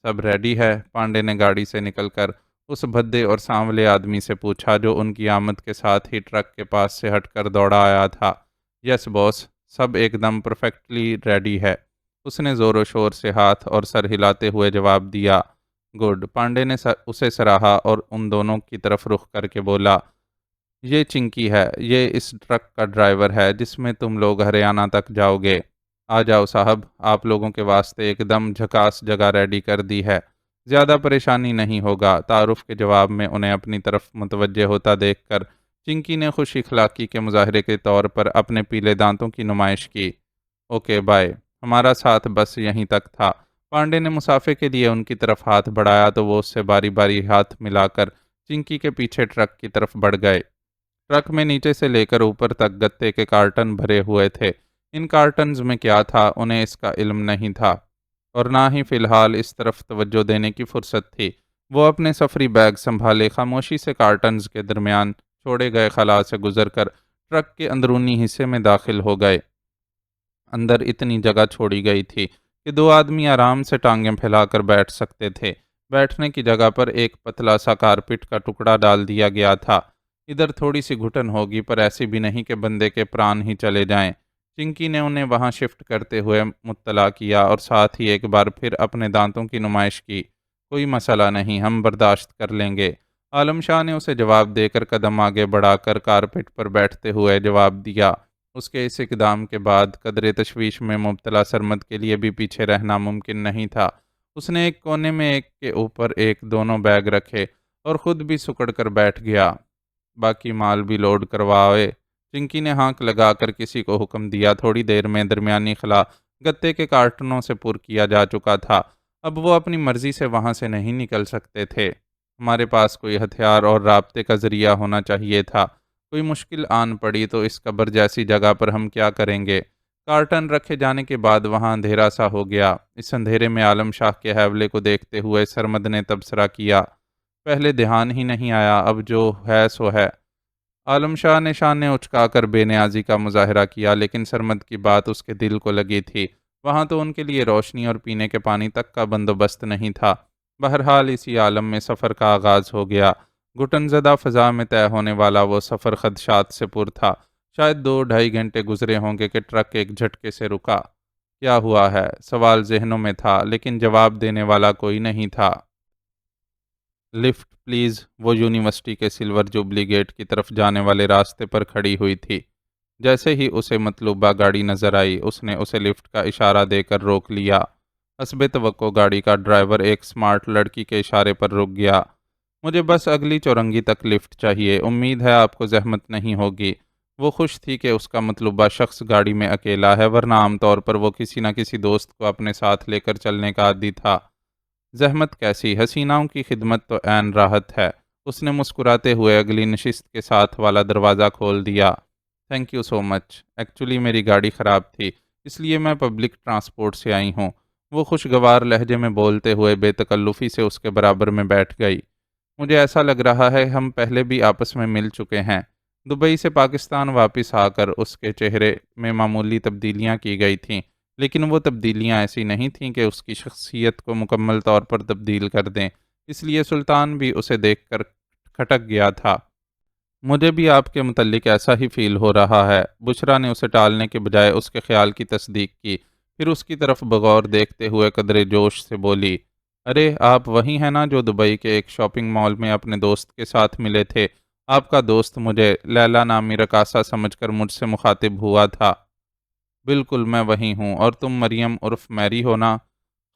سب ریڈی ہے؟ پانڈے نے گاڑی سے نکل کر اس بھدے اور سانولے آدمی سے پوچھا جو ان کی آمد کے ساتھ ہی ٹرک کے پاس سے ہٹ کر دوڑا آیا تھا۔ یس باس، سب ایک دم پرفیکٹلی ریڈی ہے، اس نے زور و شور سے ہاتھ اور سر ہلاتے ہوئے جواب دیا۔ گڈ، پانڈے نے اسے سراہا اور ان دونوں کی طرف رخ کر کے بولا، یہ چنکی ہے، یہ اس ٹرک کا ڈرائیور ہے جس میں تم لوگ ہریانہ تک جاؤ گے۔ آ جاؤ صاحب، آپ لوگوں کے واسطے ایک دم جھکاس جگہ ریڈی کر دی ہے، زیادہ پریشانی نہیں ہوگا۔ تعارف کے جواب میں انہیں اپنی طرف متوجہ ہوتا دیکھ کر چنکی نے خوش اخلاقی کے مظاہرے کے طور پر اپنے پیلے دانتوں کی نمائش کی۔ اوکے بائے، ہمارا ساتھ بس یہیں تک تھا۔ پانڈے نے مسافے کے لیے ان کی طرف ہاتھ بڑھایا تو وہ اس سے باری باری ہاتھ ملا کر چنکی کے پیچھے ٹرک کی طرف بڑھ گئے۔ ٹرک میں نیچے سے لے کر اوپر تک گتے کے کارٹن بھرے ہوئے تھے۔ ان کارٹنز میں کیا تھا انہیں اس کا علم نہیں تھا، اور نہ ہی فی الحال اس طرف توجہ دینے کی فرصت تھی۔ وہ اپنے سفری بیگ سنبھالے خاموشی سے کارٹنز کے درمیان چھوڑے گئے خلا سے گزر کر ٹرک کے اندرونی حصے میں داخل ہو گئے۔ اندر اتنی جگہ چھوڑی گئی تھی کہ دو آدمی آرام سے ٹانگیں پھیلا کر بیٹھ سکتے تھے۔ بیٹھنے کی جگہ پر ایک پتلا سا کارپٹ کا ٹکڑا ڈال دیا گیا تھا۔ ادھر تھوڑی سی گھٹن ہوگی پر ایسی بھی نہیں کہ بندے کے پران ہی چلے جائیں۔ چنکی نے انہیں وہاں شفٹ کرتے ہوئے مطلع کیا اور ساتھ ہی ایک بار پھر اپنے دانتوں کی نمائش کی۔ کوئی مسئلہ نہیں، ہم برداشت کر لیں گے۔ عالم شاہ نے اسے جواب دے کر قدم آگے بڑھا کر کارپٹ پر بیٹھتے ہوئے جواب دیا۔ اس کے اس اقدام کے بعد قدرے تشویش میں مبتلا سرمد کے لیے بھی پیچھے رہنا ممکن نہیں تھا۔ اس نے ایک کونے میں ایک کے اوپر ایک دونوں بیگ رکھے اور خود بھی سکڑ کر بیٹھ گیا۔ باقی مال بھی لوڈ کروائے، چنکی نے ہانک لگا کر کسی کو حکم دیا۔ تھوڑی دیر میں درمیانی خلا گتے کے کارٹنوں سے پر کیا جا چکا تھا۔ اب وہ اپنی مرضی سے وہاں سے نہیں نکل سکتے تھے۔ ہمارے پاس کوئی ہتھیار اور رابطے کا ذریعہ ہونا چاہیے تھا۔ کوئی مشکل آن پڑی تو اس قبر جیسی جگہ پر ہم کیا کریں گے؟ کارٹن رکھے جانے کے بعد وہاں اندھیرا سا ہو گیا۔ اس اندھیرے میں عالم شاہ کے حوالے کو دیکھتے ہوئے سرمد نے تبصرہ کیا، پہلے دھیان ہی نہیں آیا، اب جو ہے سو ہے۔ عالم شاہ نے شانے اچکا کر بے نیازی کا مظاہرہ کیا، لیکن سرمد کی بات اس کے دل کو لگی تھی۔ وہاں تو ان کے لیے روشنی اور پینے کے پانی تک کا بندوبست نہیں تھا۔ بہرحال اسی عالم میں سفر کا آغاز ہو گیا۔ گھٹن زدہ فضا میں طے ہونے والا وہ سفر خدشات سے پر تھا۔ شاید 2-2.5 گھنٹے گزرے ہوں گے کہ ٹرک ایک جھٹکے سے رکا۔ کیا ہوا ہے؟ سوال ذہنوں میں تھا، لیکن جواب دینے والا کوئی نہیں تھا۔ لفٹ پلیز، وہ یونیورسٹی کے سلور جوبلی گیٹ کی طرف جانے والے راستے پر کھڑی ہوئی تھی۔ جیسے ہی اسے مطلوبہ گاڑی نظر آئی، اس نے اسے لفٹ کا اشارہ دے کر روک لیا۔ حسب توقع گاڑی کا ڈرائیور ایک سمارٹ لڑکی کے اشارے پر رک گیا۔ مجھے بس اگلی چورنگی تک لفٹ چاہیے، امید ہے آپ کو زحمت نہیں ہوگی۔ وہ خوش تھی کہ اس کا مطلوبہ شخص گاڑی میں اکیلا ہے، ورنہ عام طور پر وہ کسی نہ کسی دوست کو اپنے ساتھ لے کر چلنے کا عادی تھا۔ زحمت کیسی، حسیناؤں کی خدمت تو عین راحت ہے۔ اس نے مسکراتے ہوئے اگلی نشست کے ساتھ والا دروازہ کھول دیا۔ Thank you so much, actually میری گاڑی خراب تھی، اس لیے میں پبلک ٹرانسپورٹ سے آئی ہوں۔ وہ خوشگوار لہجے میں بولتے ہوئے بے تکلفی سے اس کے برابر میں بیٹھ گئی۔ مجھے ایسا لگ رہا ہے ہم پہلے بھی آپس میں مل چکے ہیں۔ دبئی سے پاکستان واپس آ کر اس کے چہرے میں معمولی تبدیلیاں کی گئی تھیں، لیکن وہ تبدیلیاں ایسی نہیں تھیں کہ اس کی شخصیت کو مکمل طور پر تبدیل کر دیں، اس لیے سلطان بھی اسے دیکھ کر کھٹک گیا تھا۔ مجھے بھی آپ کے متعلق ایسا ہی فیل ہو رہا ہے۔ بشرا نے اسے ٹالنے کے بجائے اس کے خیال کی تصدیق کی، پھر اس کی طرف بغور دیکھتے ہوئے قدرے جوش سے بولی، ارے آپ وہی ہیں نا جو دبئی کے ایک شاپنگ مال میں اپنے دوست کے ساتھ ملے تھے؟ آپ کا دوست مجھے لیلا نامی رقاصہ سمجھ کر مجھ سے مخاطب ہوا تھا۔ بالکل میں وہی ہوں، اور تم مریم عرف میری ہو نا؟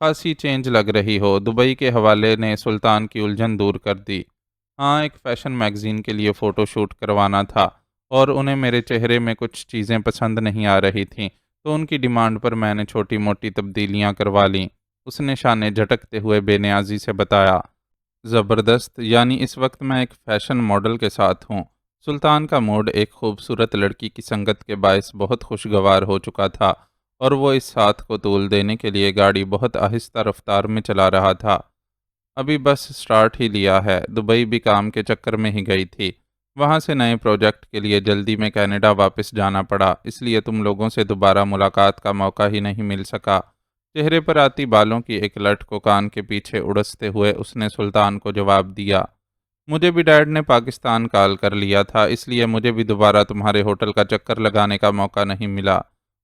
خاصی چینج لگ رہی ہو۔ دبئی کے حوالے نے سلطان کی الجھن دور کر دی۔ ہاں، ایک فیشن میگزین کے لیے فوٹو شوٹ کروانا تھا، اور انہیں میرے چہرے میں کچھ چیزیں پسند نہیں آ رہی تھیں، تو ان کی ڈیمانڈ پر میں نے چھوٹی موٹی تبدیلیاں کروا لیں۔ اس نے شانے جھٹکتے ہوئے بے نیازی سے بتایا۔ زبردست، یعنی اس وقت میں ایک فیشن ماڈل کے ساتھ ہوں۔ سلطان کا موڈ ایک خوبصورت لڑکی کی سنگت کے باعث بہت خوشگوار ہو چکا تھا، اور وہ اس ساتھ کو طول دینے کے لیے گاڑی بہت آہستہ رفتار میں چلا رہا تھا۔ ابھی بس سٹارٹ ہی لیا ہے۔ دبئی بھی کام کے چکر میں ہی گئی تھی، وہاں سے نئے پروجیکٹ کے لیے جلدی میں کینیڈا واپس جانا پڑا، اس لیے تم لوگوں سے دوبارہ ملاقات کا موقع ہی نہیں مل سکا۔ چہرے پر آتی بالوں کی ایک لٹ کو کان کے پیچھے اڑستے ہوئے اس نے سلطان کو جواب دیا۔ مجھے بھی ڈیڈ نے پاکستان کال کر لیا تھا، اس لیے مجھے بھی دوبارہ تمہارے ہوٹل کا چکر لگانے کا موقع نہیں ملا۔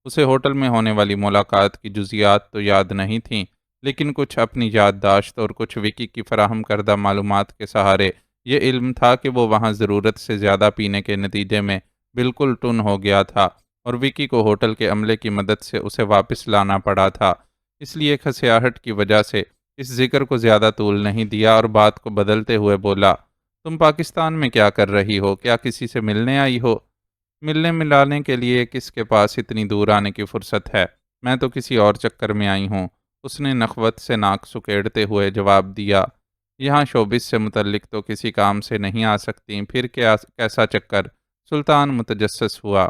اسے ہوٹل میں ہونے والی ملاقات کی جزیات تو یاد نہیں تھیں، لیکن کچھ اپنی یادداشت اور کچھ وکی کی فراہم کردہ معلومات کے سہارے یہ علم تھا کہ وہ وہاں ضرورت سے زیادہ پینے کے نتیجے میں بالکل ٹن ہو گیا تھا، اور وکی کو ہوٹل کے عملے کی مدد سے اسے واپس لانا پڑا تھا۔ اس لیے کھسیاہٹ کی وجہ سے اس ذکر کو زیادہ طول نہیں دیا، اور بات کو بدلتے ہوئے بولا، تم پاکستان میں کیا کر رہی ہو؟ کیا کسی سے ملنے آئی ہو؟ ملنے ملانے کے لیے کس کے پاس اتنی دور آنے کی فرصت ہے؟ میں تو کسی اور چکر میں آئی ہوں، اس نے نخوت سے ناک سکیڑتے ہوئے جواب دیا۔ یہاں شوبز سے متعلق تو کسی کام سے نہیں آ سکتی، پھر کیسا چکر؟ سلطان متجسس ہوا۔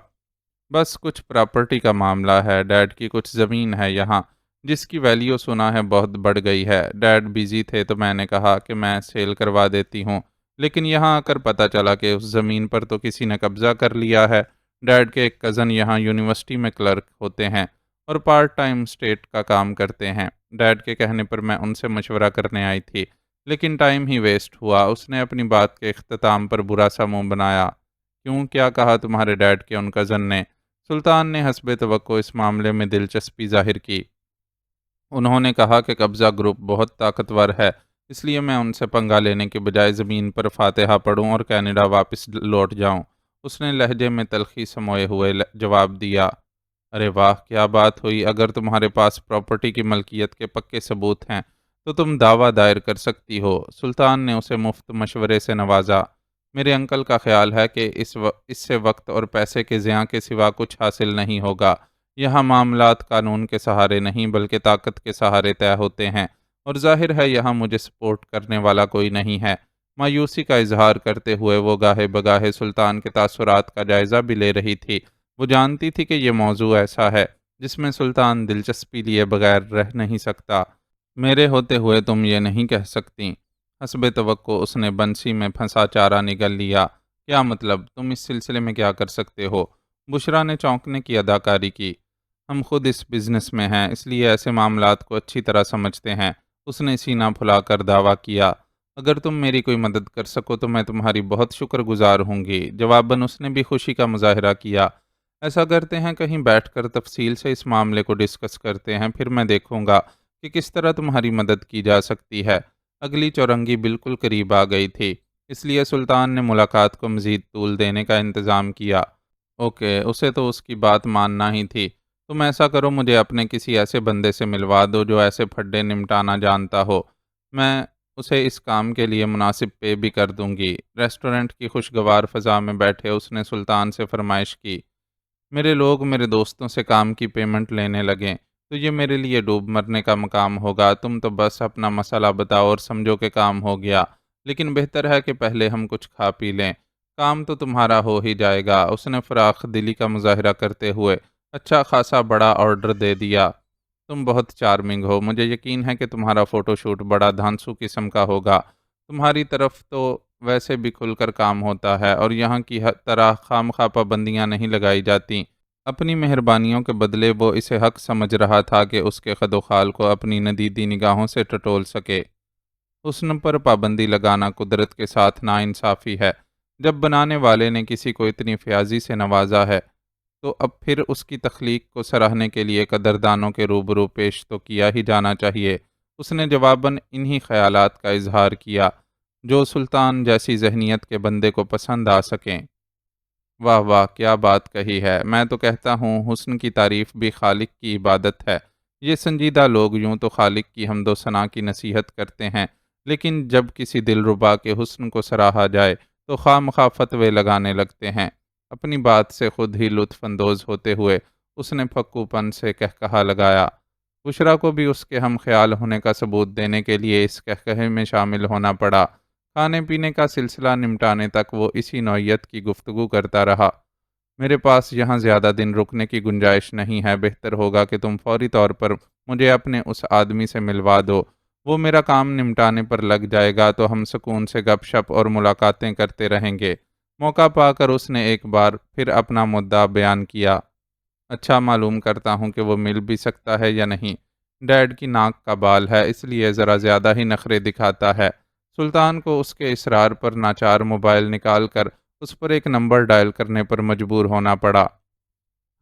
بس کچھ پراپرٹی کا معاملہ ہے، ڈیڈ کی کچھ زمین ہے یہاں، جس کی ویلیو سنا ہے بہت بڑھ گئی ہے۔ ڈیڈ بیزی تھے تو میں نے کہا کہ میں سیل کروا دیتی ہوں، لیکن یہاں آ کر پتہ چلا کہ اس زمین پر تو کسی نے قبضہ کر لیا ہے۔ ڈیڈ کے ایک کزن یہاں یونیورسٹی میں کلرک ہوتے ہیں، اور پارٹ ٹائم اسٹیٹ کا کام کرتے ہیں۔ ڈیڈ کے کہنے پر میں ان سے مشورہ کرنے آئی تھی، لیکن ٹائم ہی ویسٹ ہوا۔ اس نے اپنی بات کے اختتام پر برا سا منہ بنایا۔ کیوں، کیا کہا تمہارے ڈیڈ کے ان کزن نے؟ سلطان نے حسب توقع اس معاملے میں دلچسپی ظاہر کی۔ انہوں نے کہا کہ قبضہ گروپ بہت طاقتور ہے، اس لیے میں ان سے پنگا لینے کے بجائے زمین پر فاتحہ پڑھوں اور کینیڈا واپس لوٹ جاؤں۔ اس نے لہجے میں تلخی سموئے ہوئے جواب دیا۔ ارے واہ، کیا بات ہوئی! اگر تمہارے پاس پراپرٹی کی ملکیت کے پکے ثبوت ہیں تو تم دعویٰ دائر کر سکتی ہو۔ سلطان نے اسے مفت مشورے سے نوازا۔ میرے انکل کا خیال ہے کہ اس سے وقت اور پیسے کے ضیاع کے سوا کچھ حاصل نہیں ہوگا۔ یہاں معاملات قانون کے سہارے نہیں بلکہ طاقت کے سہارے طے ہوتے ہیں، اور ظاہر ہے یہاں مجھے سپورٹ کرنے والا کوئی نہیں ہے۔ مایوسی کا اظہار کرتے ہوئے وہ گاہے بگاہے سلطان کے تاثرات کا جائزہ بھی لے رہی تھی۔ وہ جانتی تھی کہ یہ موضوع ایسا ہے جس میں سلطان دلچسپی لیے بغیر رہ نہیں سکتا۔ میرے ہوتے ہوئے تم یہ نہیں کہہ سکتی۔ حسب توقع اس نے بنسی میں پھنسا چارہ نگل لیا۔ کیا مطلب؟ تم اس سلسلے میں کیا کر سکتے ہو؟ بشریٰ نے چونکنے کی اداکاری کی۔ ہم خود اس بزنس میں ہیں، اس لیے ایسے معاملات کو اچھی طرح سمجھتے ہیں۔ اس نے سینہ پھلا کر دعویٰ کیا۔ اگر تم میری کوئی مدد کر سکو تو میں تمہاری بہت شکر گزار ہوں گی۔ جواباً اس نے بھی خوشی کا مظاہرہ کیا۔ ایسا کرتے ہیں، کہیں بیٹھ کر تفصیل سے اس معاملے کو ڈسکس کرتے ہیں، پھر میں دیکھوں گا کہ کس طرح تمہاری مدد کی جا سکتی ہے۔ اگلی چورنگی بالکل قریب آ گئی تھی، اس لیے سلطان نے ملاقات کو مزید طول دینے کا انتظام کیا۔ اوکے، اسے تو اس کی بات ماننا ہی تھی۔ تم ایسا کرو، مجھے اپنے کسی ایسے بندے سے ملوا دو جو ایسے پھڈے نمٹانا جانتا ہو۔ میں اسے اس کام کے لیے مناسب پے بھی کر دوں گی۔ ریسٹورنٹ کی خوشگوار فضا میں بیٹھے اس نے سلطان سے فرمائش کی۔ میرے لوگ میرے دوستوں سے کام کی پیمنٹ لینے لگیں تو یہ میرے لیے ڈوب مرنے کا مقام ہوگا۔ تم تو بس اپنا مسئلہ بتاؤ اور سمجھو کہ کام ہو گیا، لیکن بہتر ہے کہ پہلے ہم کچھ کھا پی لیں۔ کام تو تمہارا ہو ہی جائے گا۔ اس نے فراخ دلی کا مظاہرہ کرتے ہوئے اچھا خاصا بڑا آرڈر دے دیا۔ تم بہت چارمنگ ہو، مجھے یقین ہے کہ تمہارا فوٹو شوٹ بڑا دھانسو قسم کا ہوگا۔ تمہاری طرف تو ویسے بھی کھل کر کام ہوتا ہے، اور یہاں کی طرح خواہ پابندیاں نہیں لگائی جاتی۔ اپنی مہربانیوں کے بدلے وہ اسے حق سمجھ رہا تھا کہ اس کے خد و خال کو اپنی ندیدی نگاہوں سے ٹٹول سکے۔ حسن پر پابندی لگانا قدرت کے ساتھ ناانصافی ہے۔ جب بنانے والے نے کسی کو اتنی فیاضی سے نوازا ہے تو اب پھر اس کی تخلیق کو سراہنے کے لیے قدردانوں کے روبرو پیش تو کیا ہی جانا چاہیے۔ اس نے جواباً انہی خیالات کا اظہار کیا جو سلطان جیسی ذہنیت کے بندے کو پسند آ سکیں۔ واہ واہ، کیا بات کہی ہے! میں تو کہتا ہوں حسن کی تعریف بھی خالق کی عبادت ہے۔ یہ سنجیدہ لوگ یوں تو خالق کی حمد و ثنا کی نصیحت کرتے ہیں، لیکن جب کسی دلربا کے حسن کو سراہا جائے تو خواہ مخواہ فتوے لگانے لگتے ہیں۔ اپنی بات سے خود ہی لطف اندوز ہوتے ہوئے اس نے پھکو پن سے کہا لگایا۔ بشریٰ کو بھی اس کے ہم خیال ہونے کا ثبوت دینے کے لیے اس کہے میں شامل ہونا پڑا۔ کھانے پینے کا سلسلہ نمٹانے تک وہ اسی نوعیت کی گفتگو کرتا رہا۔ میرے پاس یہاں زیادہ دن رکنے کی گنجائش نہیں ہے، بہتر ہوگا کہ تم فوری طور پر مجھے اپنے اس آدمی سے ملوا دو۔ وہ میرا کام نمٹانے پر لگ جائے گا تو ہم سکون سے گپ شپ اور ملاقاتیں کرتے رہیں گے۔ موقع پا کر اس نے ایک بار پھر اپنا مدعا بیان کیا۔ اچھا، معلوم کرتا ہوں کہ وہ مل بھی سکتا ہے یا نہیں۔ ڈیڈ کی ناک کا بال ہے، اس لیے ذرا زیادہ ہی نخرے دکھاتا ہے۔ سلطان کو اس کے اصرار پر ناچار موبائل نکال کر اس پر ایک نمبر ڈائل کرنے پر مجبور ہونا پڑا۔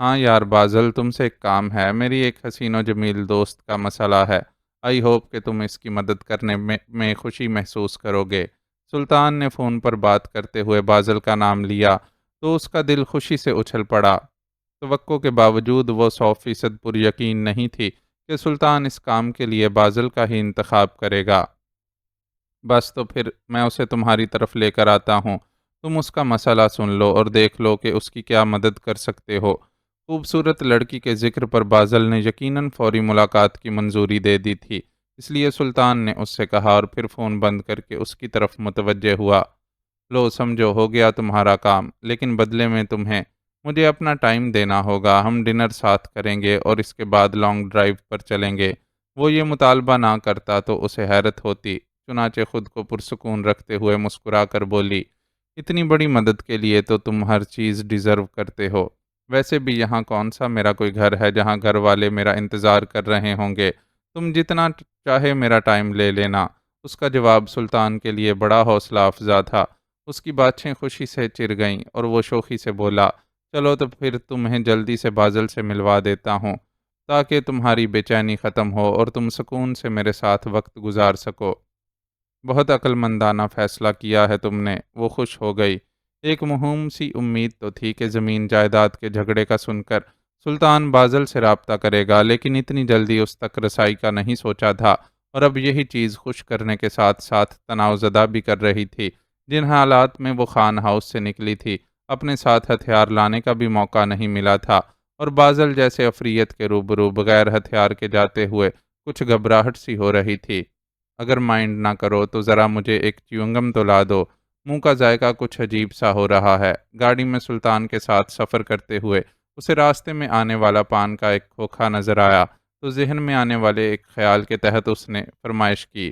ہاں یار بازل، تم سے ایک کام ہے، میری ایک حسین و جمیل دوست کا مسئلہ ہے۔ آئی ہوپ کہ تم اس کی مدد کرنے میں خوشی محسوس کرو گے۔ سلطان نے فون پر بات کرتے ہوئے بازل کا نام لیا تو اس کا دل خوشی سے اچھل پڑا۔ توقع کے باوجود وہ 100% پر یقین نہیں تھی کہ سلطان اس کام کے لیے بازل کا ہی انتخاب کرے گا۔ بس تو پھر میں اسے تمہاری طرف لے کر آتا ہوں، تم اس کا مسئلہ سن لو اور دیکھ لو کہ اس کی کیا مدد کر سکتے ہو۔ خوبصورت لڑکی کے ذکر پر بازل نے یقیناً فوری ملاقات کی منظوری دے دی تھی، اس لیے سلطان نے اس سے کہا اور پھر فون بند کر کے اس کی طرف متوجہ ہوا۔ لو سمجھو، ہو گیا تمہارا کام، لیکن بدلے میں تمہیں مجھے اپنا ٹائم دینا ہوگا۔ ہم ڈنر ساتھ کریں گے اور اس کے بعد لانگ ڈرائیو پر چلیں گے۔ وہ یہ مطالبہ نہ کرتا تو اسے حیرت ہوتی، چنانچہ خود کو پرسکون رکھتے ہوئے مسکرا کر بولی، اتنی بڑی مدد کے لیے تو تم ہر چیز ڈیزرو کرتے ہو۔ ویسے بھی یہاں کون سا میرا کوئی گھر ہے جہاں گھر والے میرا انتظار کر رہے ہوں گے۔ تم جتنا چاہے میرا ٹائم لے لینا۔ اس کا جواب سلطان کے لیے بڑا حوصلہ افزا تھا۔ اس کی باتیں خوشی سے چر گئیں اور وہ شوخی سے بولا، چلو تو پھر تمہیں جلدی سے بازل سے ملوا دیتا ہوں تاکہ تمہاری بے چینی ختم ہو اور تم سکون سے میرے ساتھ وقت گزار سکو۔ بہت عقل مندانہ فیصلہ کیا ہے تم نے، وہ خوش ہو گئی۔ ایک مہم سی امید تو تھی کہ زمین جائیداد کے جھگڑے کا سن کر سلطان بازل سے رابطہ کرے گا، لیکن اتنی جلدی اس تک رسائی کا نہیں سوچا تھا، اور اب یہی چیز خوش کرنے کے ساتھ ساتھ تناؤ زدہ بھی کر رہی تھی۔ جن حالات میں وہ خان ہاؤس سے نکلی تھی، اپنے ساتھ ہتھیار لانے کا بھی موقع نہیں ملا تھا، اور بازل جیسے افریت کے روبرو بغیر ہتھیار کے جاتے ہوئے کچھ گھبراہٹ سی ہو رہی تھی۔ اگر مائنڈ نہ کرو تو ذرا مجھے ایک چیونگم تو لا دو، منہ کا ذائقہ کچھ عجیب سا ہو رہا ہے۔ گاڑی میں سلطان کے ساتھ سفر کرتے ہوئے اسے راستے میں آنے والا پان کا ایک کھوکھا نظر آیا تو ذہن میں آنے والے ایک خیال کے تحت اس نے فرمائش کی،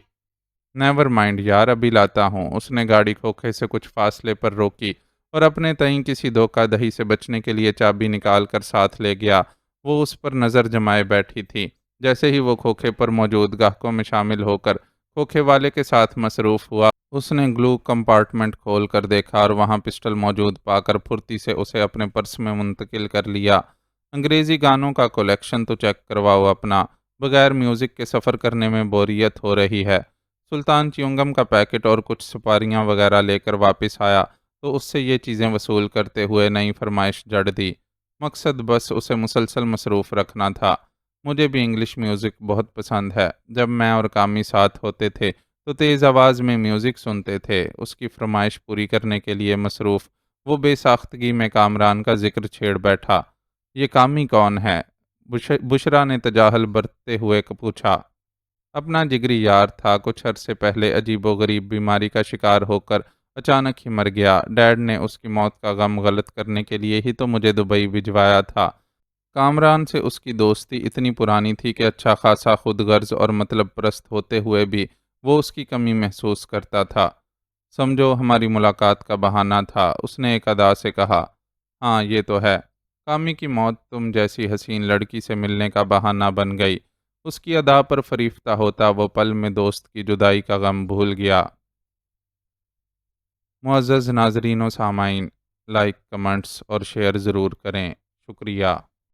نیور مائنڈ یار، ابھی لاتا ہوں۔ اس نے گاڑی کھوکھے سے کچھ فاصلے پر روکی اور اپنے تئیں کسی دھوکہ دہی سے بچنے کے لیے چابی نکال کر ساتھ لے گیا۔ وہ اس پر نظر جمائے بیٹھی تھی۔ جیسے ہی وہ کھوکھے پر موجود گاہکوں میں شامل ہو کر کھوکھے والے کے ساتھ مصروف ہوا، اس نے گلو کمپارٹمنٹ کھول کر دیکھا اور وہاں پسٹل موجود پا کر پھرتی سے اسے اپنے پرس میں منتقل کر لیا۔ انگریزی گانوں کا کلیکشن تو چیک کرواؤ اپنا، بغیر میوزک کے سفر کرنے میں بوریت ہو رہی ہے۔ سلطان چیونگم کا پیکٹ اور کچھ سپاریاں وغیرہ لے کر واپس آیا تو اس سے یہ چیزیں وصول کرتے ہوئے نئی فرمائش جڑ دی۔ مقصد بس اسے مسلسل مصروف رکھنا تھا۔ مجھے بھی انگلش میوزک بہت پسند ہے۔ جب میں اور کامی ساتھ ہوتے تھے تو تیز آواز میں میوزک سنتے تھے۔ اس کی فرمائش پوری کرنے کے لیے مصروف وہ بے ساختگی میں کامران کا ذکر چھیڑ بیٹھا۔ یہ کامی کون ہے؟ بشرا نے تجاہل برتتے ہوئے پوچھا۔ اپنا جگری یار تھا، کچھ عرصے پہلے عجیب و غریب بیماری کا شکار ہو کر اچانک ہی مر گیا۔ ڈیڈ نے اس کی موت کا غم غلط کرنے کے لیے ہی تو مجھے دبئی بھجوایا تھا۔ کامران سے اس کی دوستی اتنی پرانی تھی کہ اچھا خاصا خود غرض اور مطلب پرست ہوتے ہوئے بھی وہ اس کی کمی محسوس کرتا تھا۔ سمجھو ہماری ملاقات کا بہانہ تھا، اس نے ایک ادا سے کہا۔ ہاں یہ تو ہے، کامی کی موت تم جیسی حسین لڑکی سے ملنے کا بہانہ بن گئی۔ اس کی ادا پر فریفتہ ہوتا وہ پل میں دوست کی جدائی کا غم بھول گیا۔ معزز ناظرین و سامعین، لائک، کمنٹس اور شیئر ضرور کریں، شکریہ۔